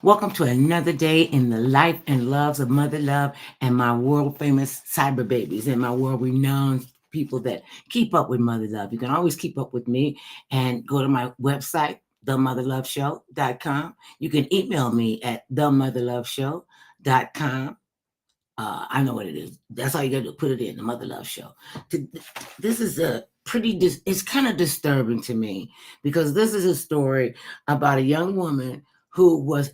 Welcome to another day in the life and loves of Mother Love and my world famous cyber babies and my world renowned people that keep up with Mother Love. You can always keep up with me and go to my website, themotherloveshow.com. You can email me at themotherloveshow.com. I know what it is. That's all you got to do. Put it in the Mother Love Show. This is a it's kind of disturbing to me because this is a story about a young woman who was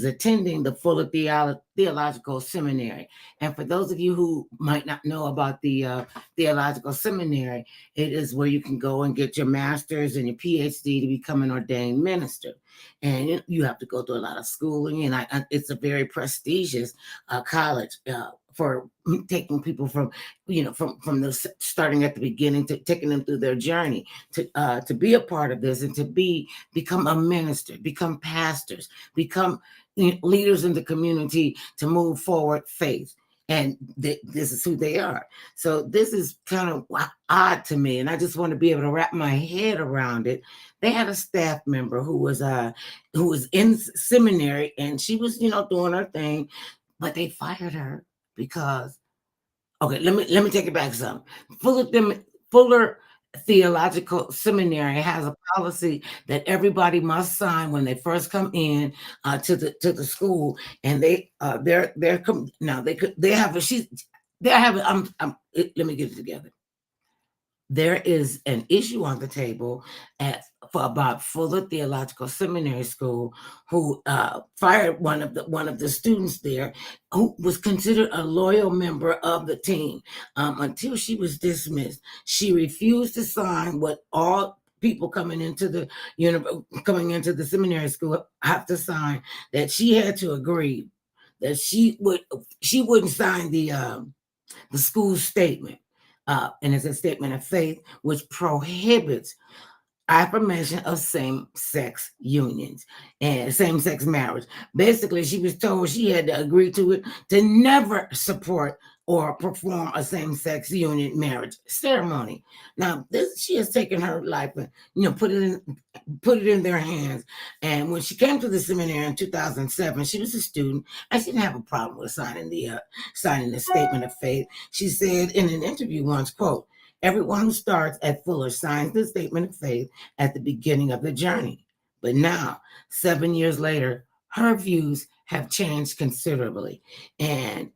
attending the Fuller Theological Seminary. And for those of you who might not know about the Theological Seminary, it is where you can go and get your master's and your PhD to become an ordained minister. And you have to go through a lot of schooling, and it's a very prestigious college for taking people from from the starting at the beginning to taking them through their journey to be a part of this and to become a minister, become pastors, become leaders in the community to move forward faith. And this is who they are. So this is kind of odd to me, and I just want to be able to wrap my head around it. They had a staff member who was in seminary, and she was doing her thing, but they fired her because okay, let me take it back some. Fuller Theological Seminary has a policy that everybody must sign when they first come in to the school, and now they have a she's they have a, let me get it together. There is an issue on the table for about Fuller Theological Seminary School, who fired one of the students there, who was considered a loyal member of the team until she was dismissed. She refused to sign what all people coming into the seminary school have to sign, that she had to agree that she wouldn't sign the school statement, and it's a statement of faith which prohibits affirmation of same-sex unions and same-sex marriage. Basically, she was told she had to agree to it to never support or perform a same-sex union marriage ceremony. Now, this she has taken her life and put it in their hands. And when she came to the seminary in 2007, she was a student and she didn't have a problem with signing the statement of faith. She said in an interview once, quote, "Everyone who starts at Fuller signs the statement of faith at the beginning of the journey. But now, 7 years later, her views have changed considerably." And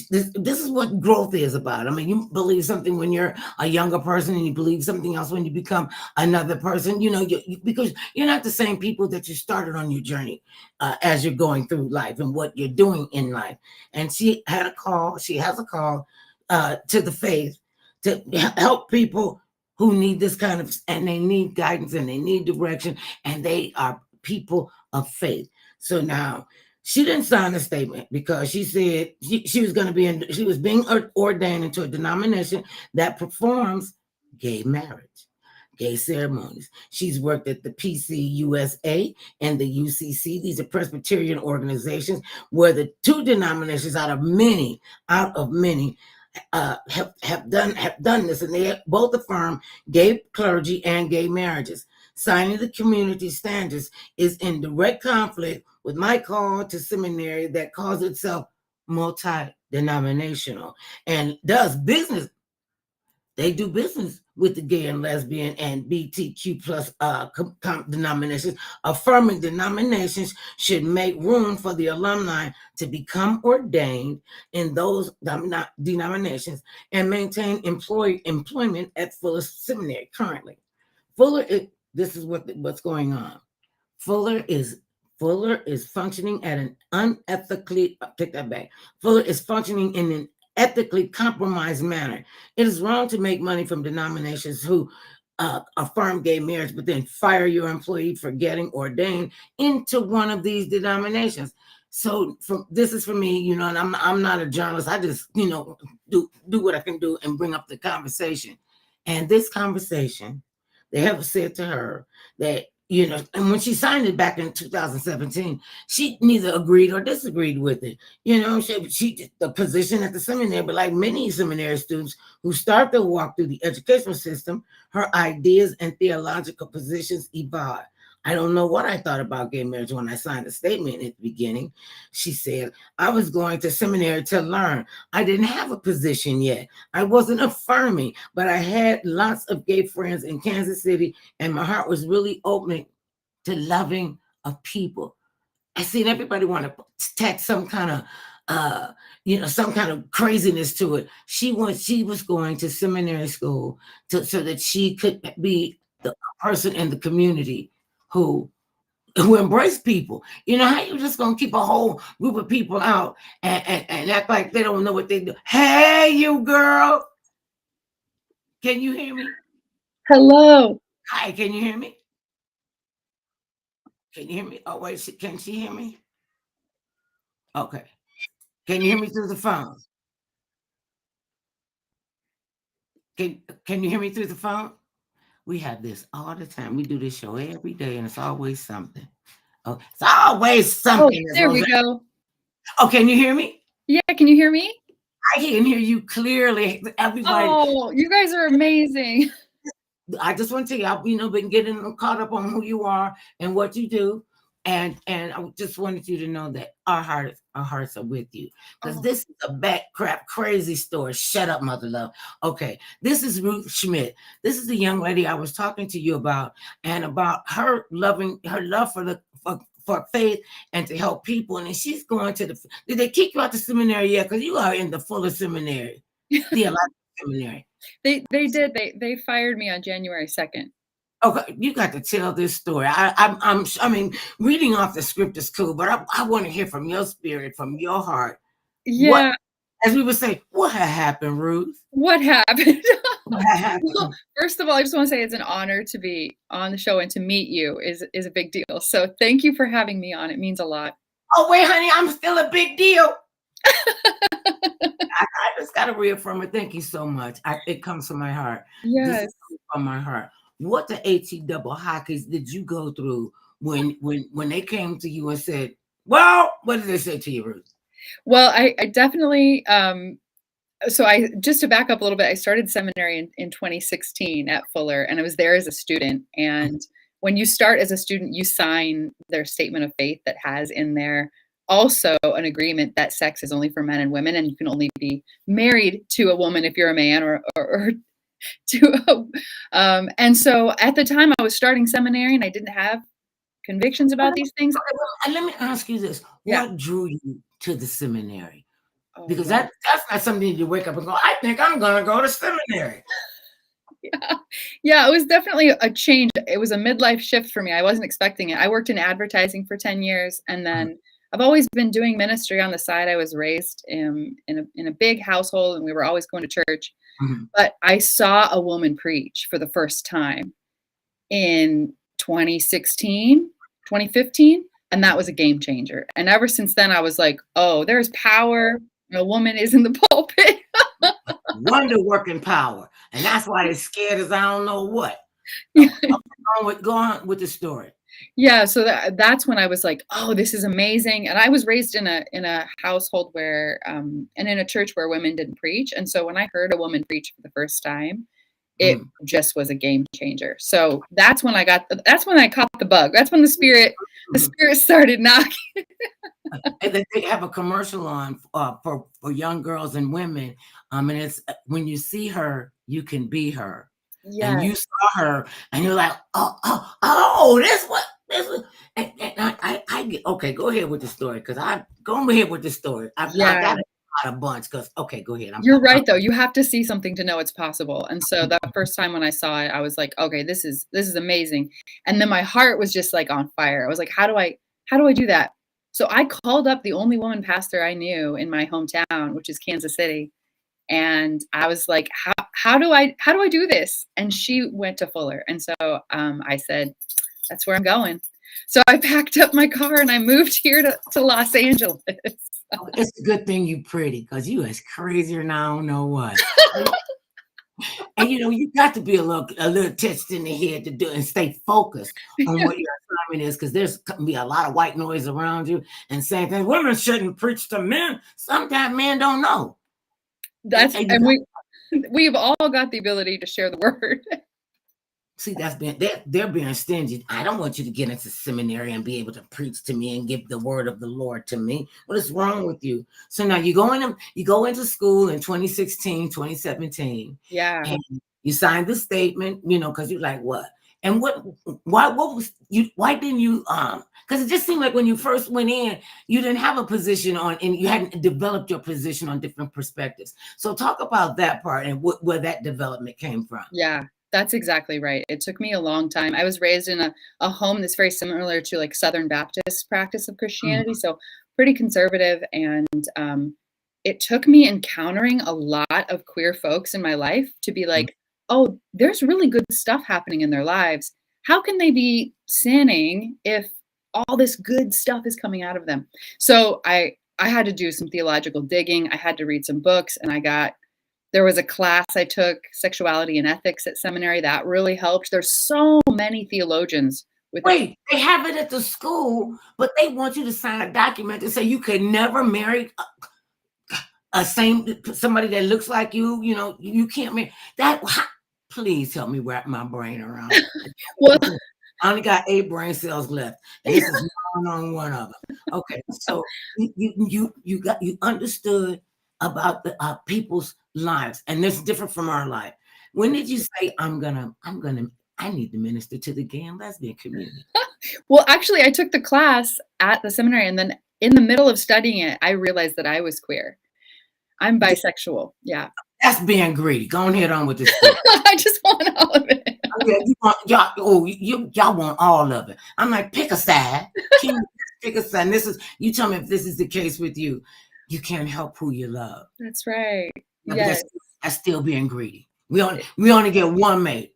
this is what growth is about. I mean, you believe something when you're a younger person, and you believe something else when you become another person. Because you're not the same people that you started on your journey as you're going through life and what you're doing in life. And she had a call. She has a call to the faith to help people who need this kind of, and they need guidance and they need direction, and they are people of faith. So now she didn't sign a statement because she said she was going to she was being ordained into a denomination that performs gay marriage, gay ceremonies. She's worked at the PCUSA and the UCC. These are Presbyterian organizations where the two denominations out of many have done this, and they both affirm gay clergy and gay marriages. Signing the community standards is in direct conflict with my call to seminary that calls itself multi-denominational and does business. They do business with the gay and lesbian and BTQ plus denominations. Affirming denominations should make room for the alumni to become ordained in those denominations and maintain employment at Fuller Seminary currently. This is what's going on. Fuller is Fuller is functioning at an unethically, take that back. Fuller is functioning in an ethically compromised manner. It is wrong to make money from denominations who affirm gay marriage, but then fire your employee for getting ordained into one of these denominations. So this is for me, and I'm not a journalist. I just, do what I can do and bring up the conversation. And this conversation, they have said to her that, and when she signed it back in 2017, she neither agreed or disagreed with it. She the position at the seminary, but like many seminary students who start their walk through the educational system, her ideas and theological positions evolve. I don't know what I thought about gay marriage when I signed a statement at the beginning. She said, I was going to seminary to learn. I didn't have a position yet. I wasn't affirming, but I had lots of gay friends in Kansas City, and my heart was really opening to loving of people. I seen everybody want to tack some kind of some kind of craziness to it. She was going to seminary school so that she could be the person in the community who embrace people. You know how you just gonna keep a whole group of people out and act like they don't know what they do. Hey, you girl, can you hear me? Hello. Hi, can you hear me? Can you hear me? Oh wait, can she hear me? Okay. Can you hear me through the phone? Can you hear me through the phone? We have this all the time. We do this show every day, and it's always something. Oh, it's always something. There we go. Oh, can you hear me? Yeah, can you hear me? I can hear you clearly. Everybody. Oh, you guys are amazing. I just want to tell you, I've been getting caught up on who you are and what you do. And I just wanted you to know that our hearts are with you. Because this is a back crap crazy story. Shut up, mother love. Okay, this is Ruth Schmidt. This is the young lady I was talking to you about, and about her love for faith and to help people. And then she's going to did they kick you out the seminary yet? Because you are in the Fuller Seminary, the Seminary. They did. They fired me on January 2nd. Okay, you got to tell this story. I mean, reading off the script is cool, but I want to hear from your spirit, from your heart. Yeah. What, as we would say, what had happened, Ruth? What happened? What had happened? Well, first of all, I just want to say it's an honor to be on the show, and to meet you is a big deal. So thank you for having me on. It means a lot. Oh wait, honey, I'm still a big deal. I just got to reaffirm it. Thank you so much. It comes from my heart. Yes. This is from my heart. What the AT double hockeys did you go through when they came to you and said, well, what did they say to you, Ruth? Well, I definitely, so just to back up a little bit, I started seminary in 2016 at Fuller, and I was there as a student. And when you start as a student, you sign their statement of faith that has in there also an agreement that sex is only for men and women, and you can only be married to a woman if you're a man, or to and so at the time I was starting seminary and I didn't have convictions about these things. And let me ask you this. Yeah. What drew you to the seminary? Oh, Because wow. that's not something you wake up and go, I think I'm going to go to seminary. Yeah, it was definitely a change. It was a midlife shift for me. I wasn't expecting it. I worked in advertising for 10 years, and then I've always been doing ministry on the side. I was raised in a big household, and we were always going to church. But I saw a woman preach for the first time in 2016, 2015, and that was a game changer. And ever since then, I was like, oh, there's power when a woman is in the pulpit. Wonder working power. And that's why they're scared as I don't know what. Go on with the story. Yeah, so that's when I was like, oh, this is amazing. And I was raised in a household where and in a church where women didn't preach. And so when I heard a woman preach for the first time, it just was a game changer. So that's when I caught the bug. That's when the spirit started knocking. And they have a commercial on for young girls and women. And it's when you see her, you can be her. Yeah. And you saw her, and you're like, this what this was. And I get okay. Go ahead with the story, because I go ahead with the story. I got a bunch. Because okay, go ahead. You're right though. You have to see something to know it's possible. And so that first time when I saw it, I was like, okay, this is amazing. And then my heart was just like on fire. I was like, how do I do that? So I called up the only woman pastor I knew in my hometown, which is Kansas City. And I was like, how do I do this? And she went to Fuller. And so I said, that's where I'm going. So I packed up my car and I moved here to Los Angeles. It's a good thing you pretty, because you is crazier than I don't know what. And you got to be a little touched in the head to do and stay focused on what your assignment is, because there's going to be a lot of white noise around you and saying that women shouldn't preach to men. Sometimes men don't know. And we've all got the ability to share the word. See, they're being stingy. I don't want you to get into seminary and be able to preach to me and give the word of the Lord to me. What is wrong with you? So now you go into school in 2016, 2017, Yeah. and you signed the statement, because you're like, what? And what was you, why didn't you, because it just seemed like when you first went in, you didn't have a position on, and you hadn't developed your position on different perspectives. So talk about that part and where that development came from. Yeah, that's exactly right. It took me a long time. I was raised in a home that's very similar to like Southern Baptist practice of Christianity, so pretty conservative. And it took me encountering a lot of queer folks in my life to be like, oh, there's really good stuff happening in their lives. How can they be sinning if all this good stuff is coming out of them? So I had to do some theological digging. I had to read some books, and there was a class I took, sexuality and ethics at seminary. That really helped. There's so many theologians with Wait, they have it at the school, but they want you to sign a document to say you could never marry somebody that looks like you. You can't marry that. Please help me wrap my brain around it. well, I only got 8 brain cells left, and this is on one of them. Okay, so you understood about the people's lives, and this is different from our life. When did you say I need to minister to the gay and lesbian community? well, actually, I took the class at the seminary, and then in the middle of studying it, I realized that I was queer. I'm bisexual. Yeah. That's being greedy. Go ahead on with this story. I just want all of it. Yeah, y'all want all of it. I'm like, pick a side. Can you pick a side? And you tell me if this is the case with you. You can't help who you love. That's right. But Yes. that's still being greedy. We only get one mate.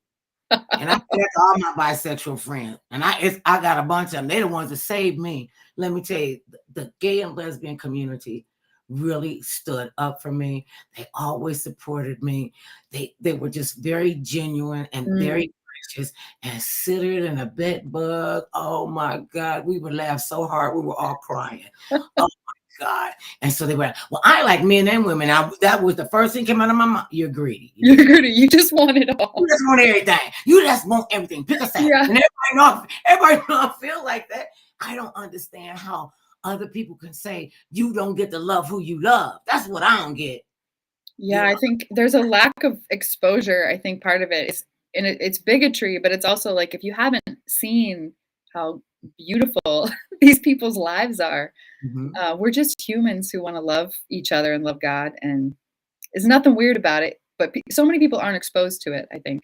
And I say that to all my bisexual friends. And I got a bunch of them. They're the ones that saved me. Let me tell you, the gay and lesbian community really stood up for me. They always supported me. They were just very genuine and very gracious and considerate and a bed bug. Oh my God, we would laugh so hard we were all crying. Oh my God. And so they were, well, I like men and women. That was the first thing came out of my mouth. You're greedy. You're greedy. You just want it all. You just want everything. You just want everything. Pick a side. Yeah. And everybody don't feel like that. I don't understand how other people can say you don't get to love who you love. That's what I don't get. Yeah, I think there's a lack of exposure. I think part of it is, and it's bigotry, but it's also like if you haven't seen how beautiful these people's lives are, we're just humans who want to love each other and love God, and there's nothing weird about it. But so many people aren't exposed to it, I think.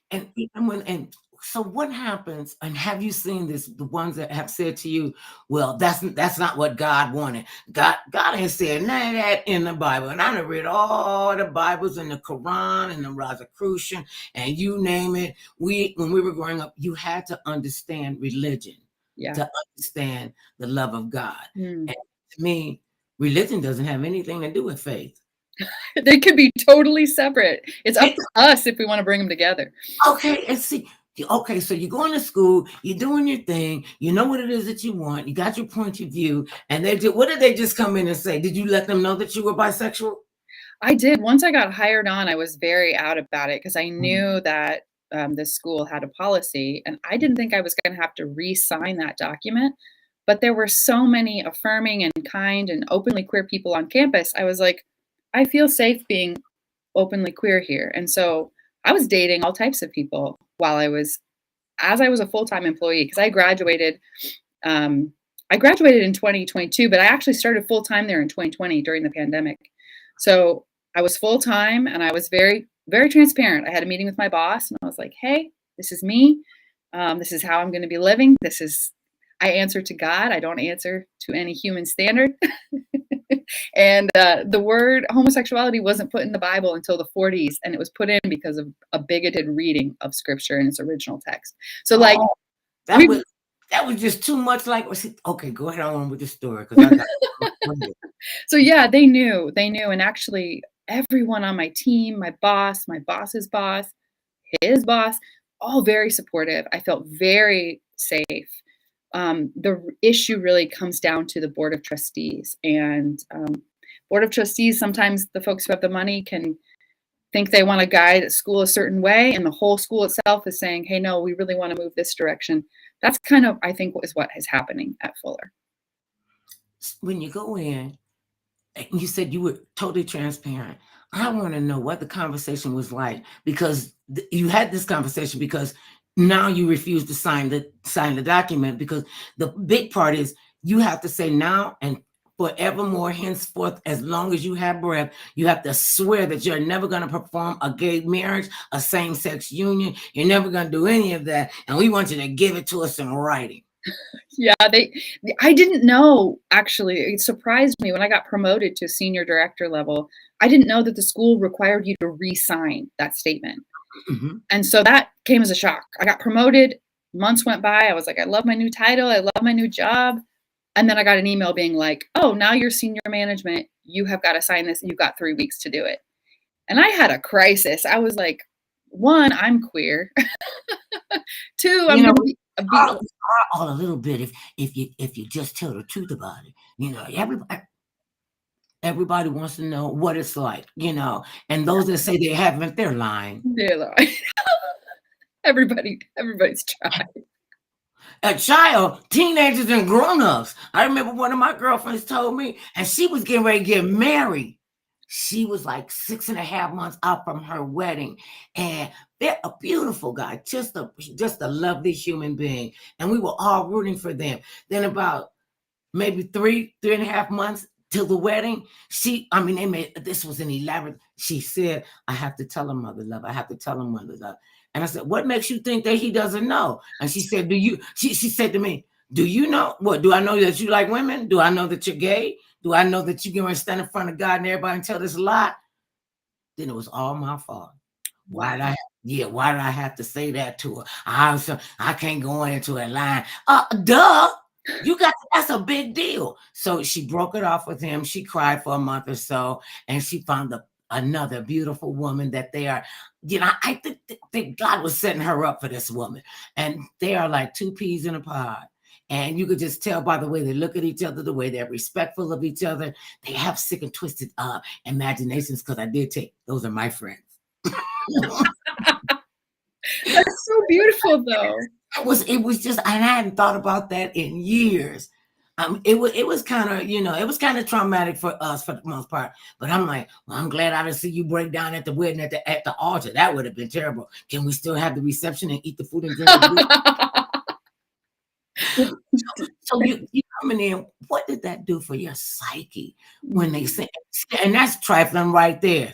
And so what happens, and have you seen this, the ones that have said to you, well, that's not what God wanted. God has said none of that in the Bible. And I read all the Bibles and the Quran and the Rosicrucian and you name it. When we were growing up, you had to understand religion to understand the love of God. And to me, religion doesn't have anything to do with faith. They could be totally separate. It's up to us if we want to bring them together. Okay, and see. Okay, so you're going to school, you're doing your thing, you know what it is that you want, you got your point of view, and what did they just come in and say? Did you let them know that you were bisexual? I did. Once I got hired on, I was very out about it because I knew that this school had a policy, and I didn't think I was going to have to re-sign that document. But there were so many affirming and kind and openly queer people on campus. I was like, I feel safe being openly queer here. And so I was dating all types of people as I was a full-time employee, because I graduated in 2022, but I actually started full-time there in 2020 during the pandemic. So I was full-time and I was very, very transparent. I had a meeting with my boss and I was like, hey, this is me. This is how I'm going to be living. I answer to God. I don't answer to any human standard. And the word homosexuality wasn't put in the Bible until the 40s, and it was put in because of a bigoted reading of scripture in its original text. So that was just too much. Like, okay, go ahead on with the story. So yeah, they knew, and actually everyone on my team, my boss's boss, his boss, all very supportive. I felt very safe. The issue really comes down to the board of trustees, and board of trustees, sometimes the folks who have the money can think they want to guide at school a certain way, and the whole school itself is saying, hey, no, we really want to move this direction. That's kind of, I think, is what is happening at Fuller. When you go in, you said you were totally transparent. I want to know what the conversation was like, because you had this conversation because now you refuse to sign the document, because the big part is you have to say now and forevermore, henceforth, as long as you have breath, you have to swear that you're never going to perform a gay marriage, a same-sex union. You're never going to do any of that. And we want you to give it to us in writing. Yeah, I didn't know, actually. It surprised me when I got promoted to senior director level. I didn't know that the school required you to re-sign that statement. Mm-hmm. And so that came as a shock. I got promoted, months went by. I was like, I love my new title. I love my new job. And then I got an email being like, oh, now you're senior management. You have got to sign this, and you've got 3 weeks to do it. And I had a crisis. I was like, 1, I'm queer. 2, I'm going to be all a little bit if you just tell the truth about it. You know, everybody wants to know what it's like, you know, and those that say they haven't, they're lying. They're lying. Everybody's tried. A child, teenagers and grown-ups. I remember one of my girlfriends told me, and she was getting ready to get married. She was like 6.5 months out from her wedding, and they're a beautiful guy, just a lovely human being, and we were all rooting for them. Then about maybe 3.5 months till the wedding, this was an elaborate. She said, "I have to tell him, mother love. I have to tell him, mother love." And I said, "What makes you think that he doesn't know?" And she said, She said to me, "Do you know what? Do I know that you like women? Do I know that you're gay? Do I know that you're going to stand in front of God and everybody and tell this lie?" Then it was all my fault. Why did I have to say that to her? I can't go into a line. Duh. That's a big deal. So she broke it off with him. She cried for a month or so, and she found another beautiful woman that they are, you know, I think God was setting her up for this woman. And they are like 2 peas in a pod. And you could just tell by the way they look at each other, the way they're respectful of each other. They have sick and twisted imaginations, because I did take, those are my friends. That's so beautiful, though. It was just, and I hadn't thought about that in years. It was kind of, you know, it was kind of traumatic for us for the most part. But I'm like, well, I'm glad I didn't see you break down at the wedding at the altar. That would have been terrible. Can we still have the reception and eat the food and drink the So you coming in, what did that do for your psyche when they sent? And that's trifling right there.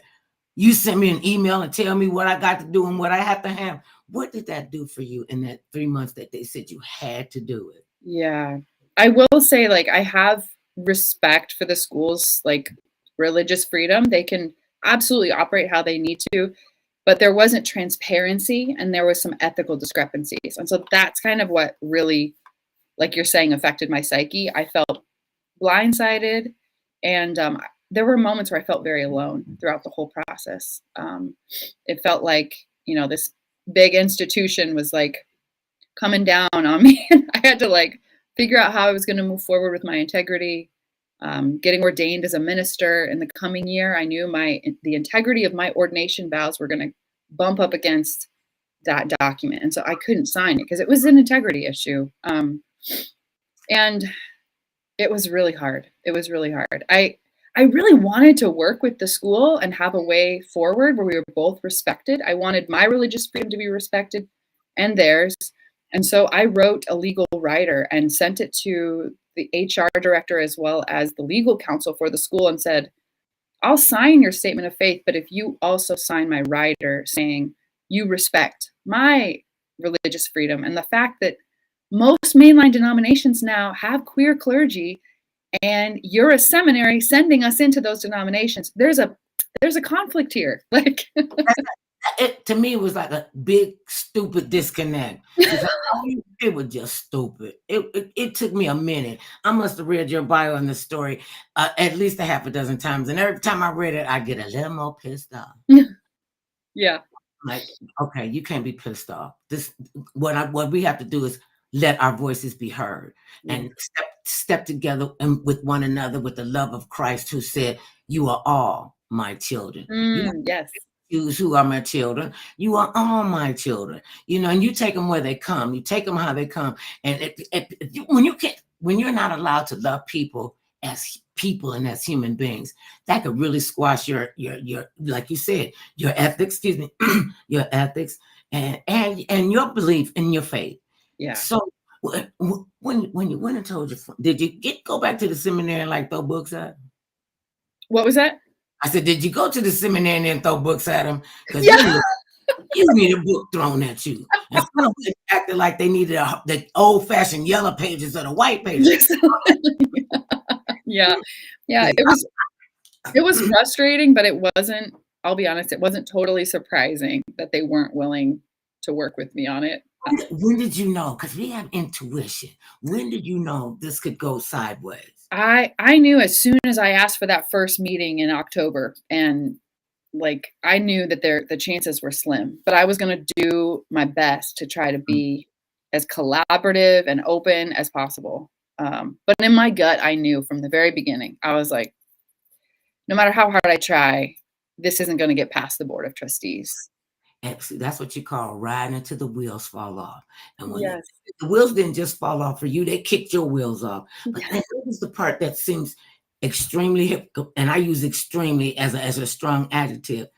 You sent me an email and tell me what I got to do and what I have to have. What did that do for you in that 3 months that they said you had to do it? Yeah, I will say, like, I have respect for the school's, like, religious freedom. They can absolutely operate how they need to, but there wasn't transparency and there was some ethical discrepancies. And so that's kind of what really, like you're saying, affected my psyche. I felt blindsided, and there were moments where I felt very alone throughout the whole process. It felt like, you know, this big institution was like coming down on me, and I had to like figure out how I was going to move forward with my integrity. Getting ordained as a minister in the coming year, I knew the integrity of my ordination vows were going to bump up against that document, and so I couldn't sign it because it was an integrity issue. And it was really hard. It was really hard. I really wanted to work with the school and have a way forward where we were both respected. I wanted my religious freedom to be respected and theirs. And so I wrote a legal rider and sent it to the HR director as well as the legal counsel for the school and said, I'll sign your statement of faith, but if you also sign my rider saying you respect my religious freedom and the fact that most mainline denominations now have queer clergy, and you're a seminary sending us into those denominations, there's a conflict here. Like, to me, it was like a big stupid disconnect. It was just stupid. It took me a minute. I must have read your bio in the story at least a half a dozen times, and every time I read it, I get a little more pissed off. Yeah. Like, okay, you can't be pissed off. What we have to do is let our voices be heard and step together and with one another with the love of Christ, who said, "You are all my children." Yes. choose who are my children. You are all my children. And you take them where they come. You take them how they come. And when you're not allowed to love people as people and as human beings, that could really squash your like you said, your ethics. Excuse me, your ethics and your belief in your faith. Yeah. So when you went and told your, did you go back to the seminary and like throw books at? What was that? I said, did you go to the seminary and then throw books at them? Because Yeah. you need a book thrown at you. And some of them acted like they needed the old-fashioned yellow pages or the white pages. Yeah. It was frustrating, but it wasn't, I'll be honest, it wasn't totally surprising that they weren't willing to work with me on it. When did you know? Because we have intuition. When did you know this could go sideways? I knew as soon as I asked for that first meeting in October, and like I knew that the chances were slim, but I was going to do my best to try to be as collaborative and open as possible. But in my gut, I knew from the very beginning, I was like, no matter how hard I try, this isn't going to get past the board of trustees. Absolutely. That's what you call riding until the wheels fall off. And when Yes. the wheels didn't just fall off for you, they kicked your wheels off. But that is the part that seems extremely, and I use extremely as a strong adjective,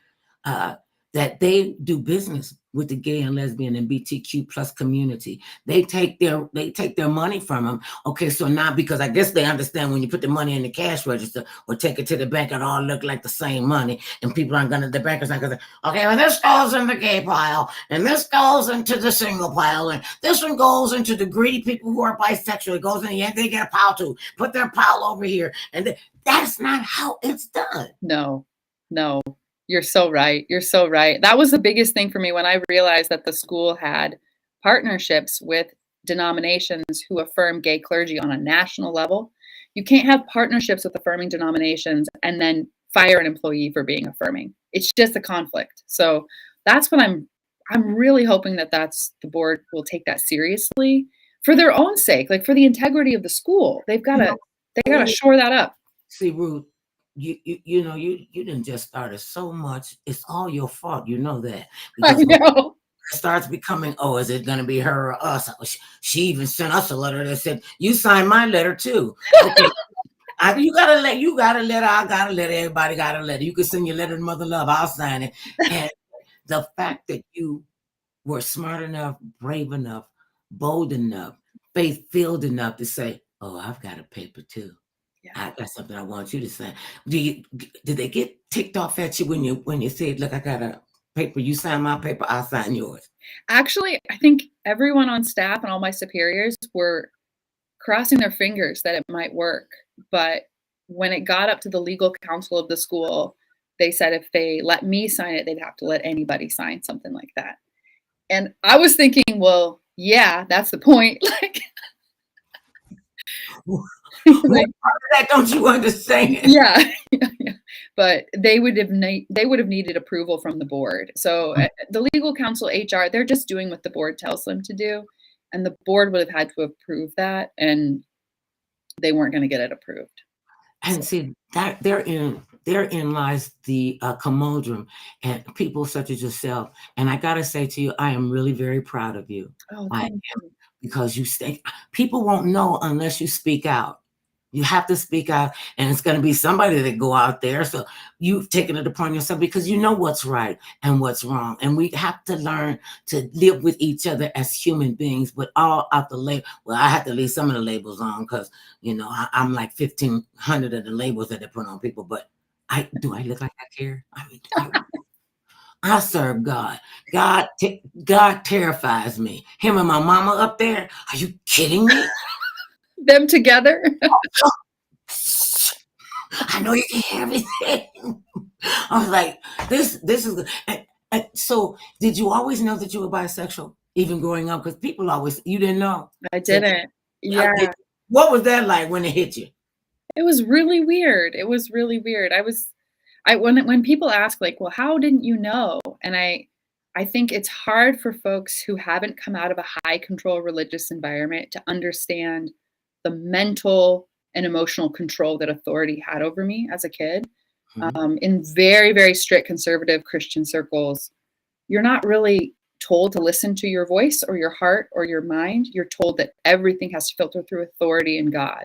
that they do business with the gay and lesbian and BTQ plus community. They take their money from them. Okay, so now because I guess they understand when you put the money in the cash register or take it to the bank, it all look like the same money, and people aren't the bankers aren't gonna, okay, well this goes in the gay pile, and this goes into the single pile, and this one goes into the greedy people who are bisexual. It goes in the end, they get a pile too. Put their pile over here, and that's not how it's done. No. You're so right. You're so right. That was the biggest thing for me when I realized that the school had partnerships with denominations who affirm gay clergy on a national level. You can't have partnerships with affirming denominations and then fire an employee for being affirming. It's just a conflict. So that's what I'm really hoping that the board will take that seriously for their own sake, like for the integrity of the school. They got to shore that up. See, Ruth, you didn't just started so much. It's all your fault. You know that. Because I know. it starts becoming, oh, is it going to be her or us? She even sent us a letter that said, you signed my letter too. Okay. You got a letter. I got a letter. Everybody got a letter. You can send your letter to Mother Love. I'll sign it. And the fact that you were smart enough, brave enough, bold enough, faith-filled enough to say, oh, I've got a paper too. Yeah. I got something I want you to sign. Did they get ticked off at you when you said, look, I got a paper, you sign my paper, I'll sign yours? Actually, I think everyone on staff and all my superiors were crossing their fingers that it might work. But when it got up to the legal counsel of the school, they said if they let me sign it, they'd have to let anybody sign something like that. And I was thinking, well, yeah, that's the point. Like, like that, don't you understand? Yeah. But they would have needed approval from the board. So the legal counsel, HR, they're just doing what the board tells them to do, and the board would have had to approve that, and they weren't going to get it approved. And see that therein lies the conundrum, and people such as yourself. And I gotta say to you, I am really very proud of you. Oh, I thank am, you. because people won't know unless you speak out. You have to speak out, and it's going to be somebody that go out there. So you've taken it upon yourself because you know what's right and what's wrong. And we have to learn to live with each other as human beings, but all out the label. Well, I have to leave some of the labels on because, I'm like 1,500 of the labels that they put on people. But do I look like I care? I mean, I serve God. God terrifies me. Him and my mama up there. Are you kidding me? Them together. I know you can hear everything. I was like, this is good. And so did you always know that you were bisexual, even growing up? Because people you didn't know. I didn't. Yeah. What was that like when it hit you? It was really weird. When people ask, like, well, how didn't you know? And I think it's hard for folks who haven't come out of a high control religious environment to understand the mental and emotional control that authority had over me as a kid. In very, very strict conservative Christian circles, you're not really told to listen to your voice or your heart or your mind. You're told that everything has to filter through authority and God.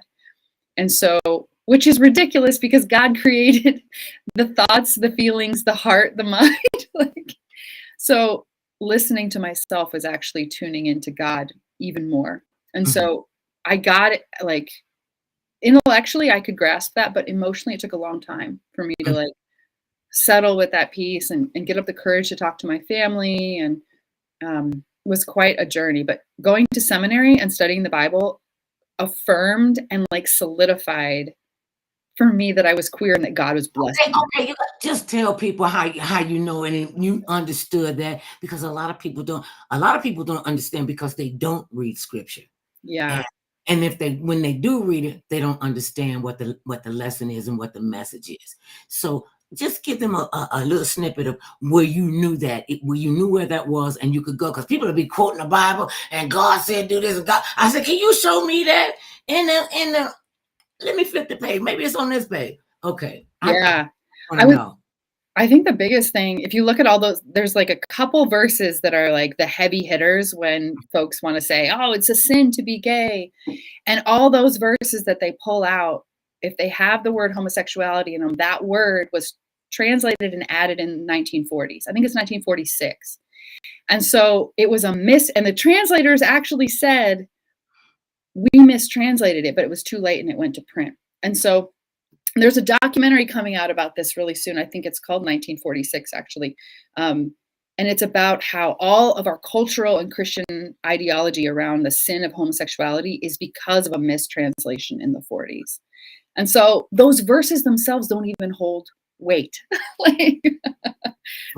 And so, which is ridiculous because God created the thoughts, the feelings, the heart, the mind. So listening to myself was actually tuning into God even more. And so I got it, like, intellectually I could grasp that, but emotionally it took a long time for me to like settle with that peace and get up the courage to talk to my family, and was quite a journey. But going to seminary and studying the Bible affirmed and like solidified for me that I was queer and that God was blessing. Okay, you just tell people how you know and you understood that, because a lot of people don't understand because they don't read scripture. Yeah. And if when they do read it, they don't understand what the lesson is and what the message is. So just give them a little snippet of where you knew that, where you knew where that was, and you could go. Because people will be quoting the Bible and God said do this and God. I said, can you show me that in the let me flip the page. Maybe it's on this page. Okay. Yeah. I know. I think the biggest thing, if you look at all those, there's like a couple verses that are like the heavy hitters when folks want to say, oh, it's a sin to be gay. And all those verses that they pull out, if they have the word homosexuality in them, that word was translated and added in the 1940s. I think it's 1946. And so it was a and the translators actually said, we mistranslated it, but it was too late and it went to print. And so there's a documentary coming out about this really soon. I think it's called 1946, actually. And it's about how all of our cultural and Christian ideology around the sin of homosexuality is because of a mistranslation in the 40s. And so those verses themselves don't even hold weight. Like,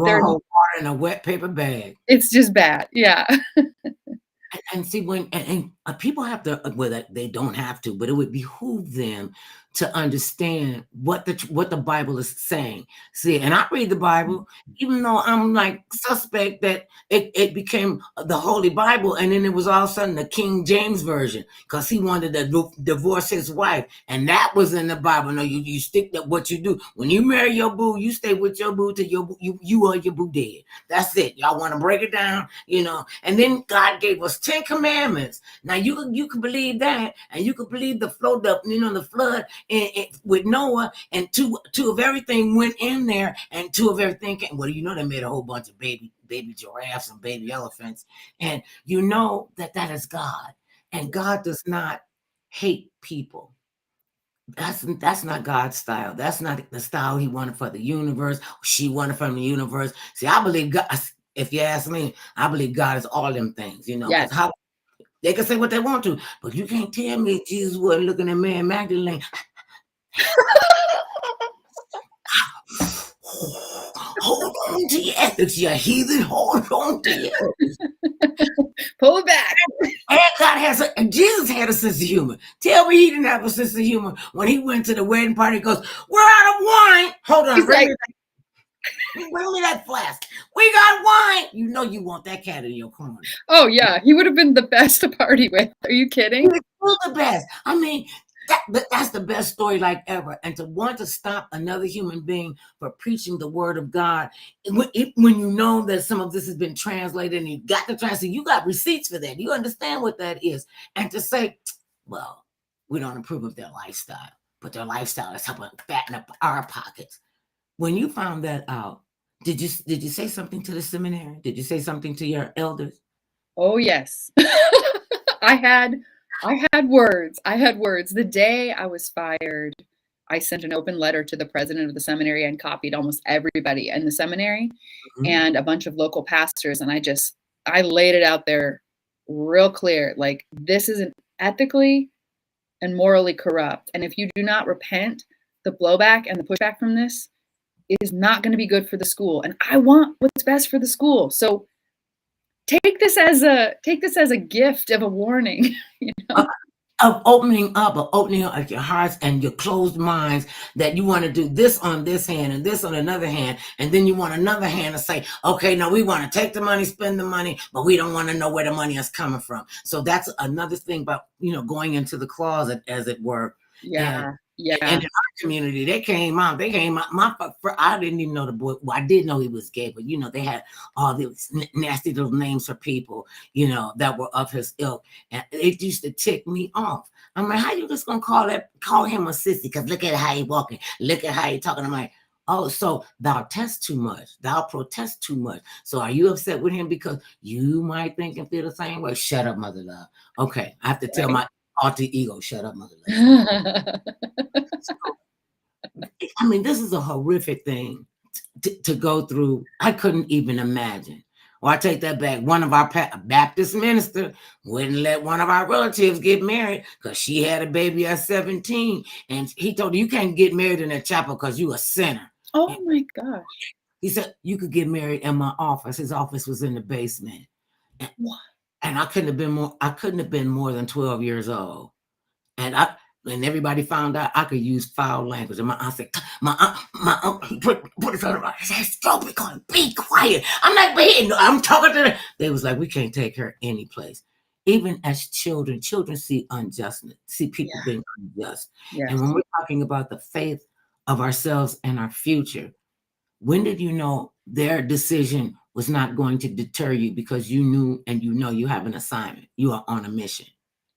they're water in a wet paper bag. It's just bad. Yeah. And see, when and people have to, well, they don't have to, but it would behoove them to understand what the Bible is saying. See, and I read the Bible, even though I'm like suspect that it became the Holy Bible, and then it was all of a sudden the King James version because he wanted to divorce his wife, and that was in the Bible. No, you stick to what you do. When you marry your boo, you stay with your boo till you or your boo dead. That's it. Y'all want to break it down, and then God gave us 10 commandments. Now you can believe that, and you can believe the flood, the flood with Noah, and two of everything went in there, and two of everything came. Well, they made a whole bunch of baby giraffes and baby elephants, and that is God, and God does not hate people. That's not God's style. That's not the style he wanted for the universe. She wanted from the universe. See, I believe God. If you ask me, I believe God is all them things. Yes. How they can say what they want to, but you can't tell me Jesus wasn't looking at Mary Magdalene. Hold on to your ethics, you heathen. Hold on to your ethics. Pull it back. And Jesus had a sense of humor. Tell me he didn't have a sense of humor when he went to the wedding party. He goes, "We're out of wine." Hold on, bring me that flask. We got wine. You want that cat in your corner. Oh yeah, he would have been the best to party with. Are you kidding? He was the best. I mean, that's the best story like ever. And to want to stop another human being for preaching the word of God, when you know that some of this has been translated and you got to translate, you got receipts for that. You understand what that is. And to say, well, we don't approve of their lifestyle, but their lifestyle is helping fatten up our pockets. When you found that out, did you say something to the seminary? Did you say something to your elders? Oh yes. I had words. The day I was fired, I sent an open letter to the president of the seminary and copied almost everybody in the seminary and a bunch of local pastors. And I laid it out there real clear. Like, this isn't ethically and morally corrupt. And if you do not repent, the blowback and the pushback from this is not going to be good for the school. And I want what's best for the school. So take this as a gift of a warning, of opening up your hearts and your closed minds, that you want to do this on this hand and this on another hand, and then you want another hand to say, okay, now we want to take the money, spend the money, but we don't want to know where the money is coming from. So that's another thing about going into the closet, as it were. Yeah. And in our community. They came out. I didn't even know the boy. Well, I did know he was gay, but they had all these nasty little names for people, that were of his ilk, and it used to tick me off. I'm like, how you just gonna call him a sissy? Because look at how he walking, look at how he talking. I'm like, oh, so thou test too much, thou protest too much. So are you upset with him because you might think and feel the same way? Shut up, mother love. Okay, I have to tell my alter ego, shut up, mother love. I mean, this is a horrific thing to go through. I couldn't even imagine. Or I take that back. One of our Baptist minister wouldn't let one of our relatives get married because she had a baby at 17. And he told her, you can't get married in that chapel because you a sinner. Oh my gosh. He said, you could get married in my office. His office was in the basement. And I couldn't have been more than 12 years old. And everybody found out I could use foul language. And my aunt said, my uncle put his arm around his head. Don't be quiet. Be quiet. I'm like, I'm talking to them. They was like, we can't take her any place. Even as children see unjustness, see people being unjust. Yes. And when we're talking about the faith of ourselves and our future, when did you know their decision was not going to deter you because you knew and you have an assignment? You are on a mission.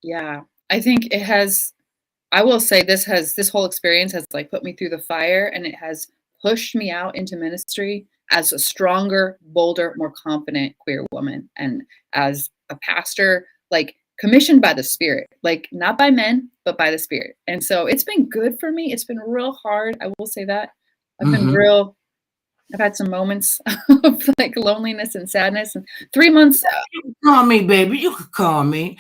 Yeah, I think it has. I will say this whole experience has like put me through the fire, and it has pushed me out into ministry as a stronger, bolder, more confident queer woman, and as a pastor, like commissioned by the Spirit, like not by men, but by the Spirit. And so it's been good for me. It's been real hard. I will say that. I've had some moments of like loneliness and sadness, and 3 months. You can call me, baby. You could call me.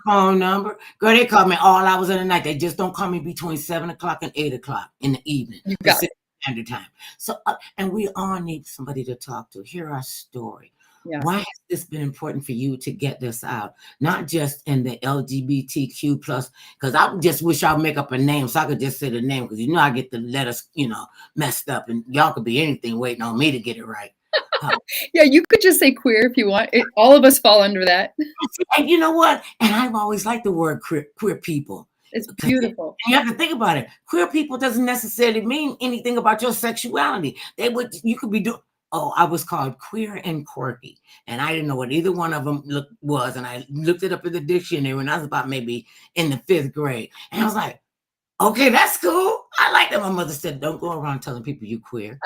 Phone number. Girl, they call me all hours of the night. They just don't call me between 7 o'clock and 8 o'clock in the evening. You got it. Standard time. So, and we all need somebody to talk to, hear our story. Yeah. Why has this been important for you to get this out? Not just in the LGBTQ plus, because I just wish I'd make up a name so I could just say the name, because I get the letters, messed up, and y'all could be anything waiting on me to get it right. Yeah, you could just say queer if you want. All of us fall under that. And you know what? And I've always liked the word queer people. It's beautiful. You have to think about it. Queer people doesn't necessarily mean anything about your sexuality. You could be doing. Oh, I was called queer and quirky, and I didn't know what either one of them was. And I looked it up in the dictionary when I was about maybe in the 5th grade, and I was like, "Okay, that's cool. I like that." My mother said, "Don't go around telling people you queer."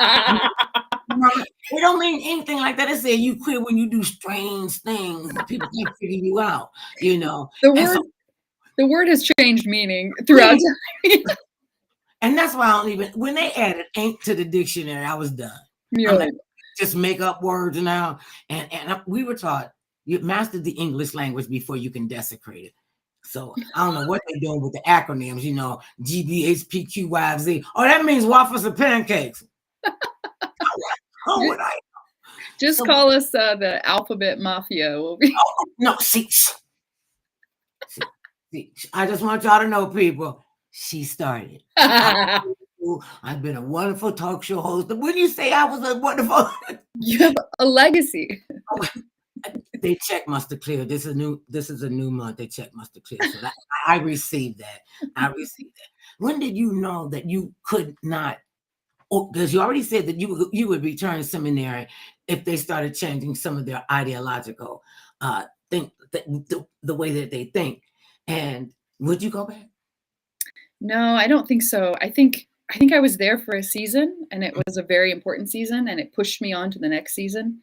It don't mean anything like that. It said you queer when you do strange things. People can't figure you out. The word has changed meaning throughout time. And that's why I don't even. When they added "ain't" to the dictionary, I was done. Yeah. Like, just make up words now. And we were taught you mastered the English language before you can desecrate it. So I don't know what they're doing with the acronyms, GBHPQYZ. Oh, that means waffles and pancakes. Would I? Just call us the alphabet mafia. No, see, I just want y'all to know, people, she started. I've been a wonderful talk show host. When you say I was a wonderful, you have a legacy. They check must have cleared. This is a new month. They check must have cleared. So I received that. When did you know that you could not? Because you already said that you would return seminary if they started changing some of their ideological the way that they think. And would you go back? No, I don't think so. I think I was there for a season, and it was a very important season, and it pushed me on to the next season.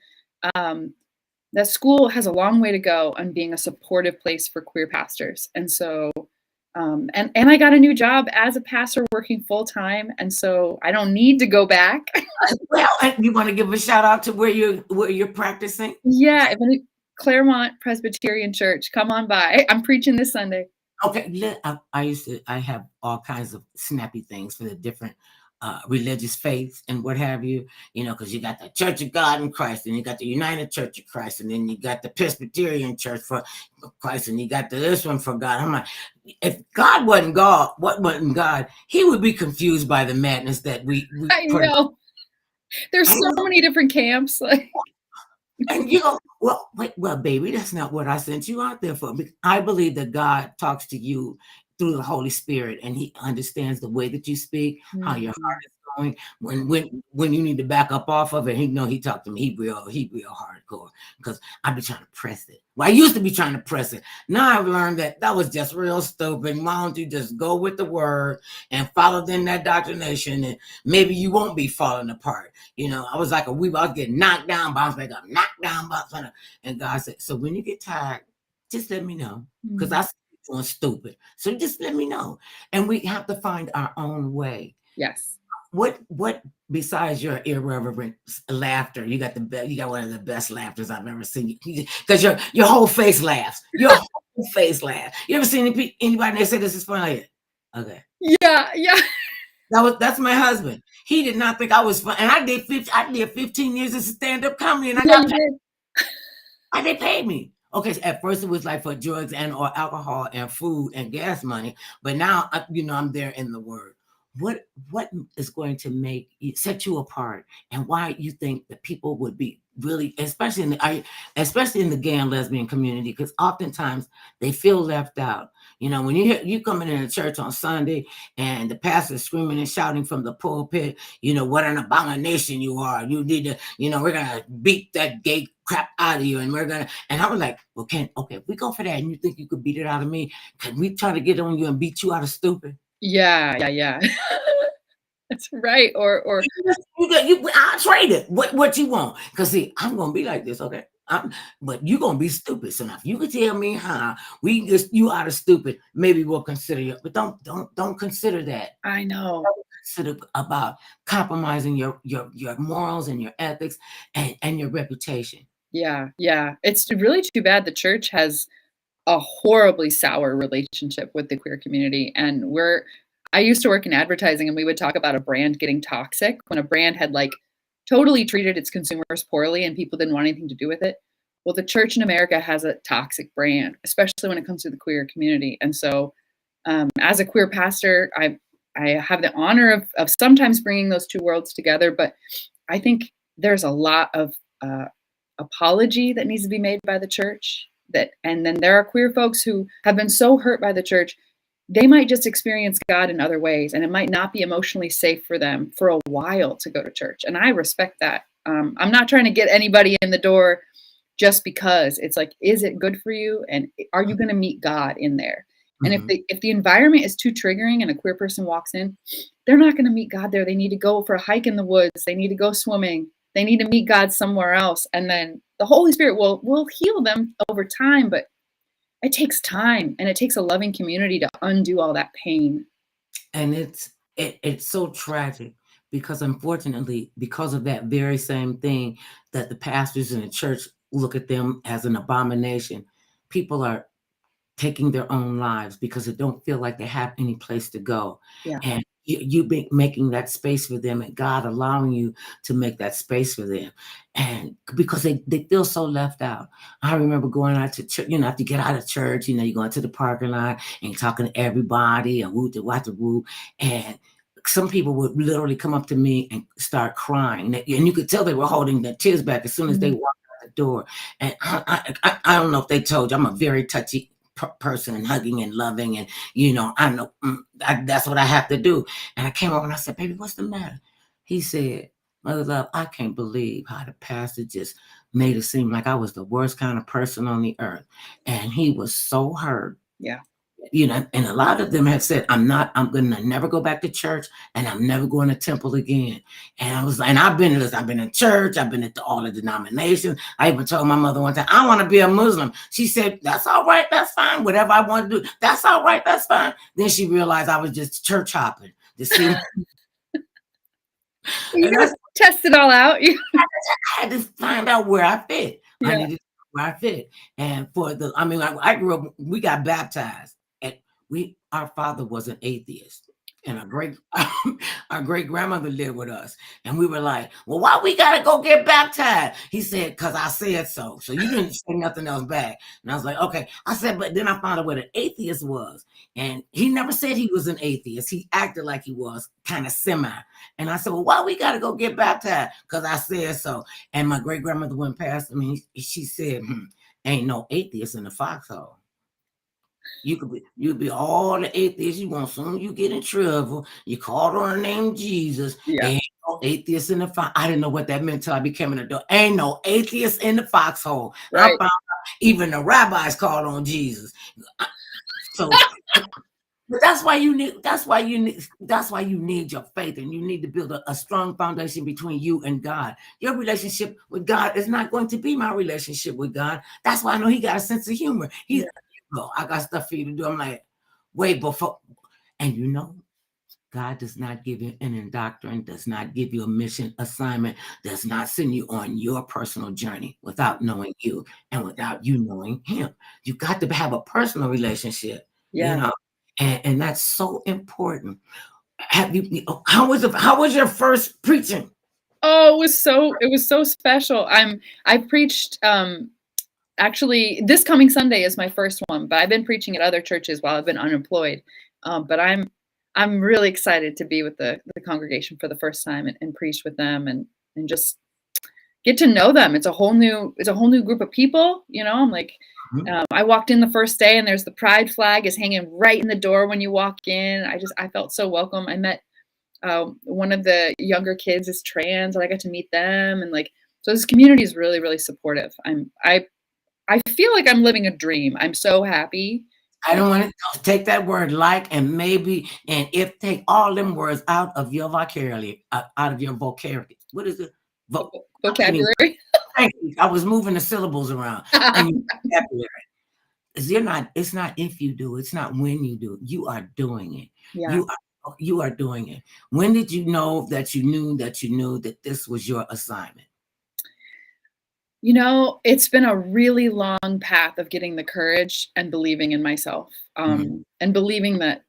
That school has a long way to go on being a supportive place for queer pastors. And so, and I got a new job as a pastor working full time. And so I don't need to go back. Well, you want to give a shout out to where you're practicing? Yeah. Claremont Presbyterian Church, come on by. I'm preaching this Sunday. Okay. I have all kinds of snappy things for the different religious faiths and what have you, because you got the Church of God in Christ, and you got the United Church of Christ, and then you got the Presbyterian Church for Christ, and you got this one for God. I'm like, if God wasn't God, what wasn't God? He would be confused by the madness that we I know. There's so many different camps. And well, baby, that's not what I sent you out there for. I believe that God talks to you through the Holy Spirit, and he understands the way that you speak, how your heart is going. When you need to back up off of it, he talked to me. He real hardcore, because I be trying to press it. Well, I used to be trying to press it. Now I've learned that was just real stupid. Why don't you just go with the word and follow in that doctrination, and maybe you won't be falling apart. I was like I was getting knocked down, bounced back up, knocked down, bounced back up. And God said, so when you get tired, just let me know, because I see you doing stupid. So just let me know. And we have to find our own way. Yes. What besides your irreverent laughter, you got one of the best laughters I've ever seen, because your whole face laughs. Your whole face laughs. You ever seen anybody that say this is funny? Okay. Yeah. That's my husband. He did not think I was fun, and I did 15 years as a stand-up comedy, and I got paid. They paid me. Okay, so at first it was like for drugs and or alcohol and food and gas money, but now I'm there in the word. What is going to set you apart, and why you think that people would be really, especially in the gay and lesbian community, because oftentimes they feel left out. When you coming in a church on Sunday and the pastor is screaming and shouting from the pulpit, what an abomination you are. You need to, we're gonna beat that gay crap out of you, and I was like, okay, if we go for that, and you think you could beat it out of me, can we try to get on you and beat you out of stupid? Yeah. That's right. Or I'll trade it. What you want? Because see, I'm gonna be like this, okay? But you're gonna be stupid. So now if you can tell me how we just you out of stupid, maybe we'll consider you. But don't consider that. I know. Don't consider about compromising your morals and your ethics and your reputation. Yeah. It's really too bad the church has a horribly sour relationship with the queer community. And I used to work in advertising, and we would talk about a brand getting toxic when a brand had totally treated its consumers poorly and people didn't want anything to do with it. Well, the church in America has a toxic brand, especially when it comes to the queer community. And so as a queer pastor, I have the honor of sometimes bringing those two worlds together. But I think there's a lot of apology that needs to be made by the church. And then there are queer folks who have been so hurt by the church, they might just experience God in other ways, and it might not be emotionally safe for them for a while to go to church. And I respect that. I'm not trying to get anybody in the door just because. It's like, is it good for you? And are you going to meet God in there? And if the environment is too triggering and a queer person walks in, they're not going to meet God there. They need to go for a hike in the woods. They need to go swimming. They need to meet God somewhere else. And then the Holy Spirit will heal them over time, but it takes time, and it takes a loving community to undo all that pain. And it's so tragic, because unfortunately, because of that very same thing, that the pastors in the church look at them as an abomination, people are taking their own lives because they don't feel like they have any place to go. Yeah. And you be making that space for them, and God allowing you to make that space for them. And because they feel so left out. I remember going out to church, after you get out of church, you go into the parking lot and you're talking to everybody and woo to watch the woo. And some people would literally come up to me and start crying. And you could tell they were holding their tears back as soon as they walked out the door. And I don't know if they told you, I'm a very touchy person, and hugging and loving, and I know that's what I have to do. And I came over and I said, baby, what's the matter? He said, Mother Love, I can't believe how the pastor just made it seem like I was the worst kind of person on the earth. And he was so hurt. Yeah. And a lot of them have said, I'm going to never go back to church, and I'm never going to temple again. And I was like, and I've been in church, I've been at all the denominations. I even told my mother one time, I want to be a Muslim. She said, that's all right, that's fine. Whatever I want to do, that's all right, that's fine. Then she realized I was just church hopping to see. You gotta test it all out. I had to find out where I fit. Yeah. I needed to where I fit. And I grew up, we got baptized. Our father was an atheist, and our great grandmother lived with us, and we were like, well, why we gotta go get baptized? He said, because I said so. So you didn't say nothing else back. And I was like, okay. I said, but then I found out what an atheist was, and he never said he was an atheist. He acted like he was, kind of semi. And I said, well, why we gotta go get baptized? Because I said so. And my great grandmother went past me. She said, ain't no atheist in the foxhole. You'll be all the atheists you want. Soon you get in trouble. You called on the name of Jesus. Yeah. Ain't no atheists in the fox. I didn't know what that meant till I became an adult. Ain't no atheists in the foxhole. I Right. found out even the rabbis called on Jesus. So but that's why you need your faith, and you need to build a strong foundation between you and God. Your relationship with God is not going to be my relationship with God. That's why I know he got a sense of humor. He's go, I got stuff for you to do. I'm like, wait, before, and God does not give you an indoctrine, does not give you a mission assignment, does not send you on your personal journey without knowing you and without you knowing him. You got to have a personal relationship, and that's so important. How was your first preaching? Oh, it was so special. I preached actually this coming Sunday is my first one, but I've been preaching at other churches while I've been unemployed. But I'm really excited to be with the congregation for the first time and preach with them and just get to know them. It's a whole new group of people. I'm like, I walked in the first day and there's the pride flag is hanging right in the door when you walk in. I felt so welcome. I met one of the younger kids is trans, and I got to meet them, and so this community is really, really supportive. I feel like I'm living a dream. I'm so happy. I don't want to take that word and maybe, and if take all them words out of your vocabulary, What is it? Vocabulary. Thank you. I was moving the syllables around. And vocabulary. It's not if you do, it's not when you do. You are doing it. Yeah. You are doing it. When did you know that you knew that this was your assignment? It's been a really long path of getting the courage and believing in myself, and believing that